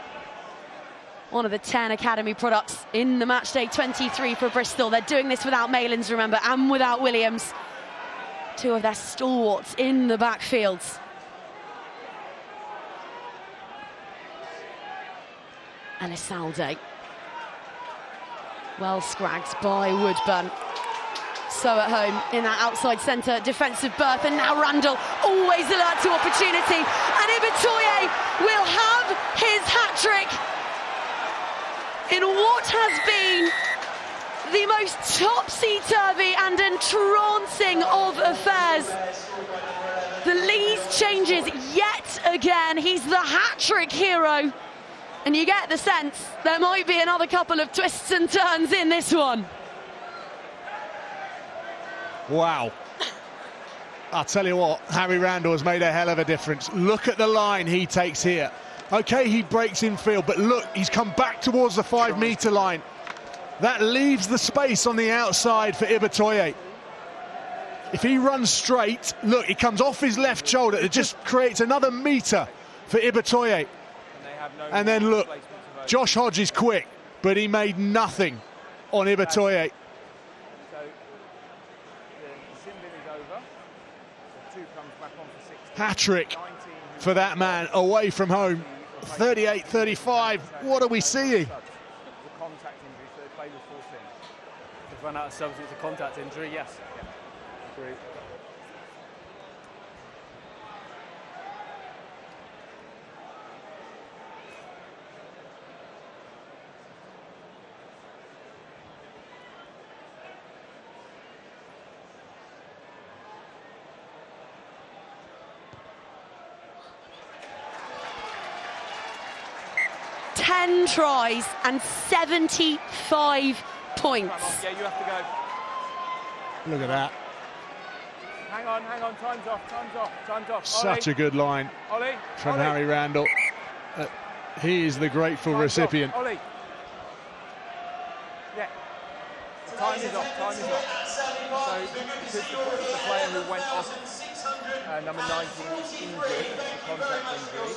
Speaker 1: One of the 10 academy products in the matchday 23 for Bristol. They're doing this without Malins, remember, and without Williams. 2 of their stalwarts in the backfields. Elisalde. Well scragged by Woodburn. So at home in that outside centre defensive berth, and now Randall always alert to opportunity, and Ibitoye will have his hat-trick in what has been the most topsy-turvy and entrancing of affairs. The Lees changes yet again. He's the hat-trick hero. And you get the sense there might be another couple of twists and turns in this one.
Speaker 3: Wow. I'll tell you what, Harry Randall has made a hell of a difference. Look at the line he takes here. OK, he breaks in field, but look, he's come back towards the 5-metre line. That leaves the space on the outside for Ibitoye. If he runs straight, look, he comes off his left shoulder. It just creates another metre for Ibitoye. And then look, Josh Hodge is quick, but he made nothing on Ibitoye.
Speaker 2: So the sin bin is over. So 2 comes back on for 16.
Speaker 3: Hat-trick for that man away from home. 38-35. What are we seeing?
Speaker 2: The contact injury, so they play with 14.
Speaker 5: They've run out of substance, a contact injury, yes.
Speaker 2: Agreed.
Speaker 1: Ten tries and 75 points.
Speaker 2: Yeah, you have to go.
Speaker 3: Look at that.
Speaker 2: Hang on, time's off.
Speaker 3: Such a good line
Speaker 2: Ollie.
Speaker 3: from Harry Randall. He is the grateful recipient.
Speaker 2: Ollie. Yeah. Time is off. So, because the player who went off, number 19, is injured, a contact injury,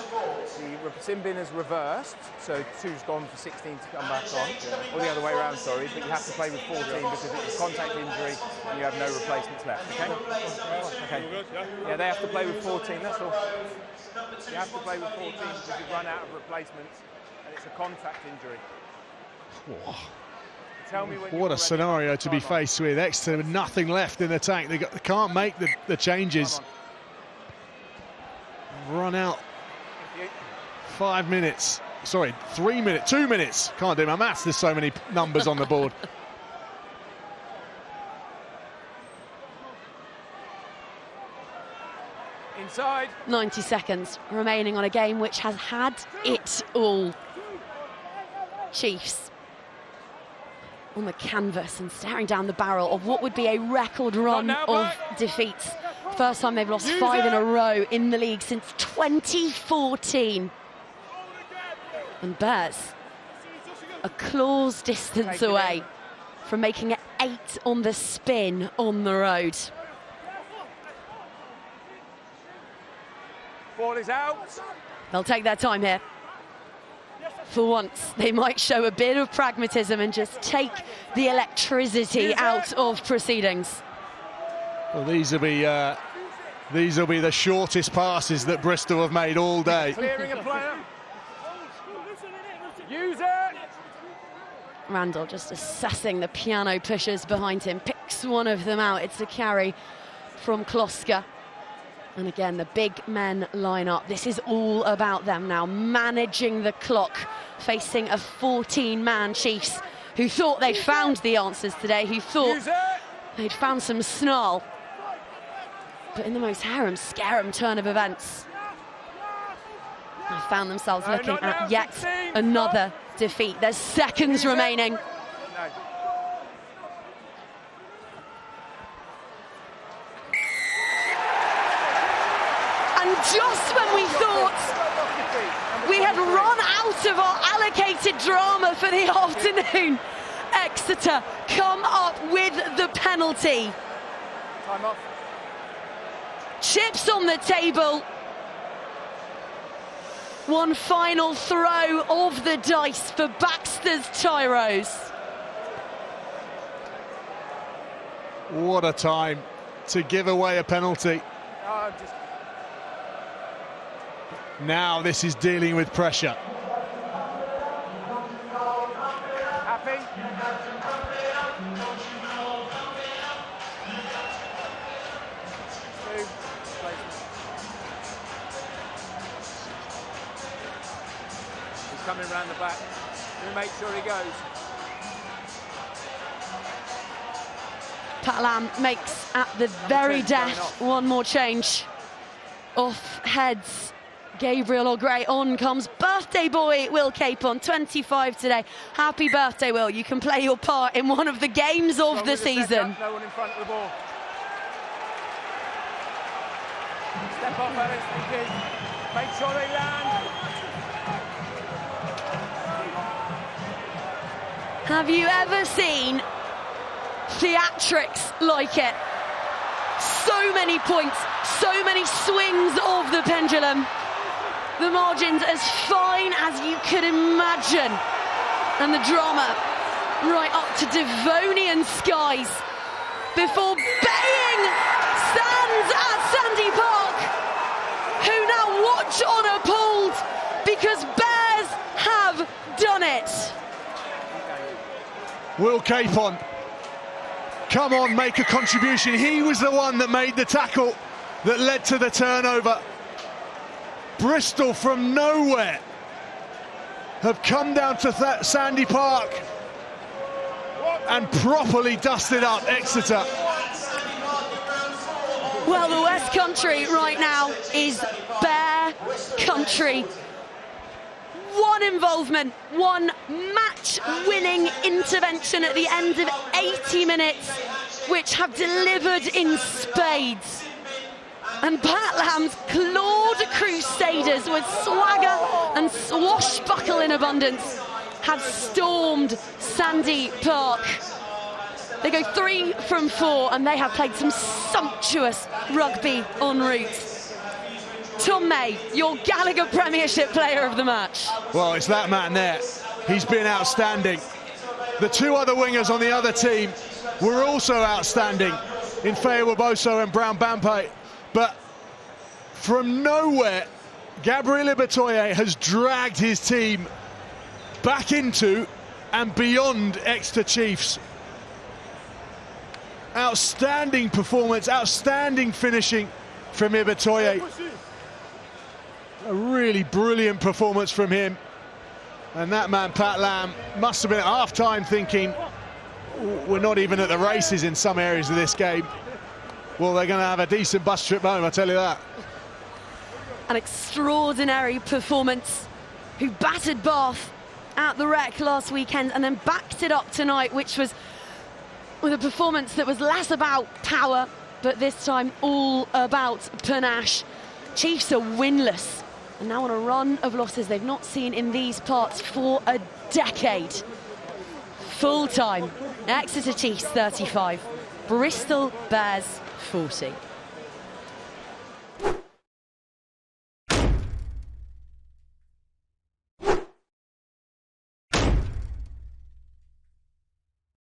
Speaker 2: the sin bin has reversed, so 2's gone for 16 to come back on, or the other way around, sorry, but you have to play with 14 because it's a contact injury and you have no replacements left, okay? Okay. Yeah, they have to play with 14, that's all. You have to play with 14 because you've run out of replacements and it's a contact injury.
Speaker 3: Whoa.
Speaker 2: Tell me when
Speaker 3: What a scenario to be faced with. Exeter with nothing left in the tank. They can't make the changes. Run out 5 minutes. Sorry, 3 minutes, 2 minutes. Can't do my maths, there's so many numbers on the board.
Speaker 2: Inside.
Speaker 1: 90 seconds remaining on a game which has had it all. Chiefs on the canvas and staring down the barrel of what would be a record run of defeats. First time they've lost 5 in a row in the league since 2014. And Bears a claw's distance away from making it 8 on the spin on the road.
Speaker 2: Ball is out.
Speaker 1: They'll take their time here. For once, they might show a bit of pragmatism and just take the electricity out of proceedings.
Speaker 3: Well, these will be the shortest passes that Bristol have made all day.
Speaker 2: Clearing a player. Use it.
Speaker 1: Randall just assessing the piano pushers behind him, picks one of them out. It's a carry from Kloska. And again, the big men line up. This is all about them now, managing the clock, facing a 14-man Chiefs who thought they'd found the answers today, who thought they'd found some snarl. But in the most harem-scarum turn of events, they found themselves looking at yet another defeat. There's seconds remaining. And just when we thought we had run out of our allocated drama for the afternoon, Exeter come up with the penalty.
Speaker 2: Time off.
Speaker 1: Chips on the table. One final throw of the dice for Baxter's Tyros.
Speaker 3: What a time to give away a penalty. Now this is dealing with pressure.
Speaker 2: Happy? He's coming round the back. We'll make sure he goes.
Speaker 1: Pat Lam makes at the very death one more change. Off heads Gabriel O'Gray, on comes birthday boy Will Capon, 25 today. Happy birthday, Will. You can play your part in one of the games of the season.
Speaker 2: No one in front of the ball. Step off, Ellis, thinking. Make sure they land.
Speaker 1: Have you ever seen theatrics like it? So many points, so many swings of the pendulum. The margins as fine as you could imagine. And the drama right up to Devonian skies before baying stands at Sandy Park, who now watch unappalled because Bears have done it.
Speaker 3: Will Capon, come on, make a contribution. He was the one that made the tackle that led to the turnover. Bristol from nowhere have come down to Sandy Park and properly dusted up Exeter.
Speaker 1: Well, the West Country right now is Bear country. One involvement, one match-winning intervention at the end of 80 minutes, which have delivered in spades. And Pat Lam's clawed Crusaders with swagger and swashbuckle in abundance have stormed Sandy Park. They go 3 from 4 and they have played some sumptuous rugby en route. Tom May, your Gallagher Premiership player of the match.
Speaker 3: Well, it's that man there. He's been outstanding. The 2 other wingers on the other team were also outstanding in Fea Waboso and Brown Bampe. But from nowhere, Gabriel Ibitoye has dragged his team back into and beyond Exeter Chiefs. Outstanding performance, outstanding finishing from Ibitoye. A really brilliant performance from him. And that man, Pat Lam, must have been at half-time thinking, we're not even at the races in some areas of this game. Well, they're going to have a decent bus trip home, I tell you that.
Speaker 1: An extraordinary performance, who battered Bath at the Rec last weekend and then backed it up tonight, which was with a performance that was less about power, but this time all about panache. Chiefs are winless and now on a run of losses they've not seen in these parts for a decade. Full time, Exeter Chiefs 35, Bristol Bears 40.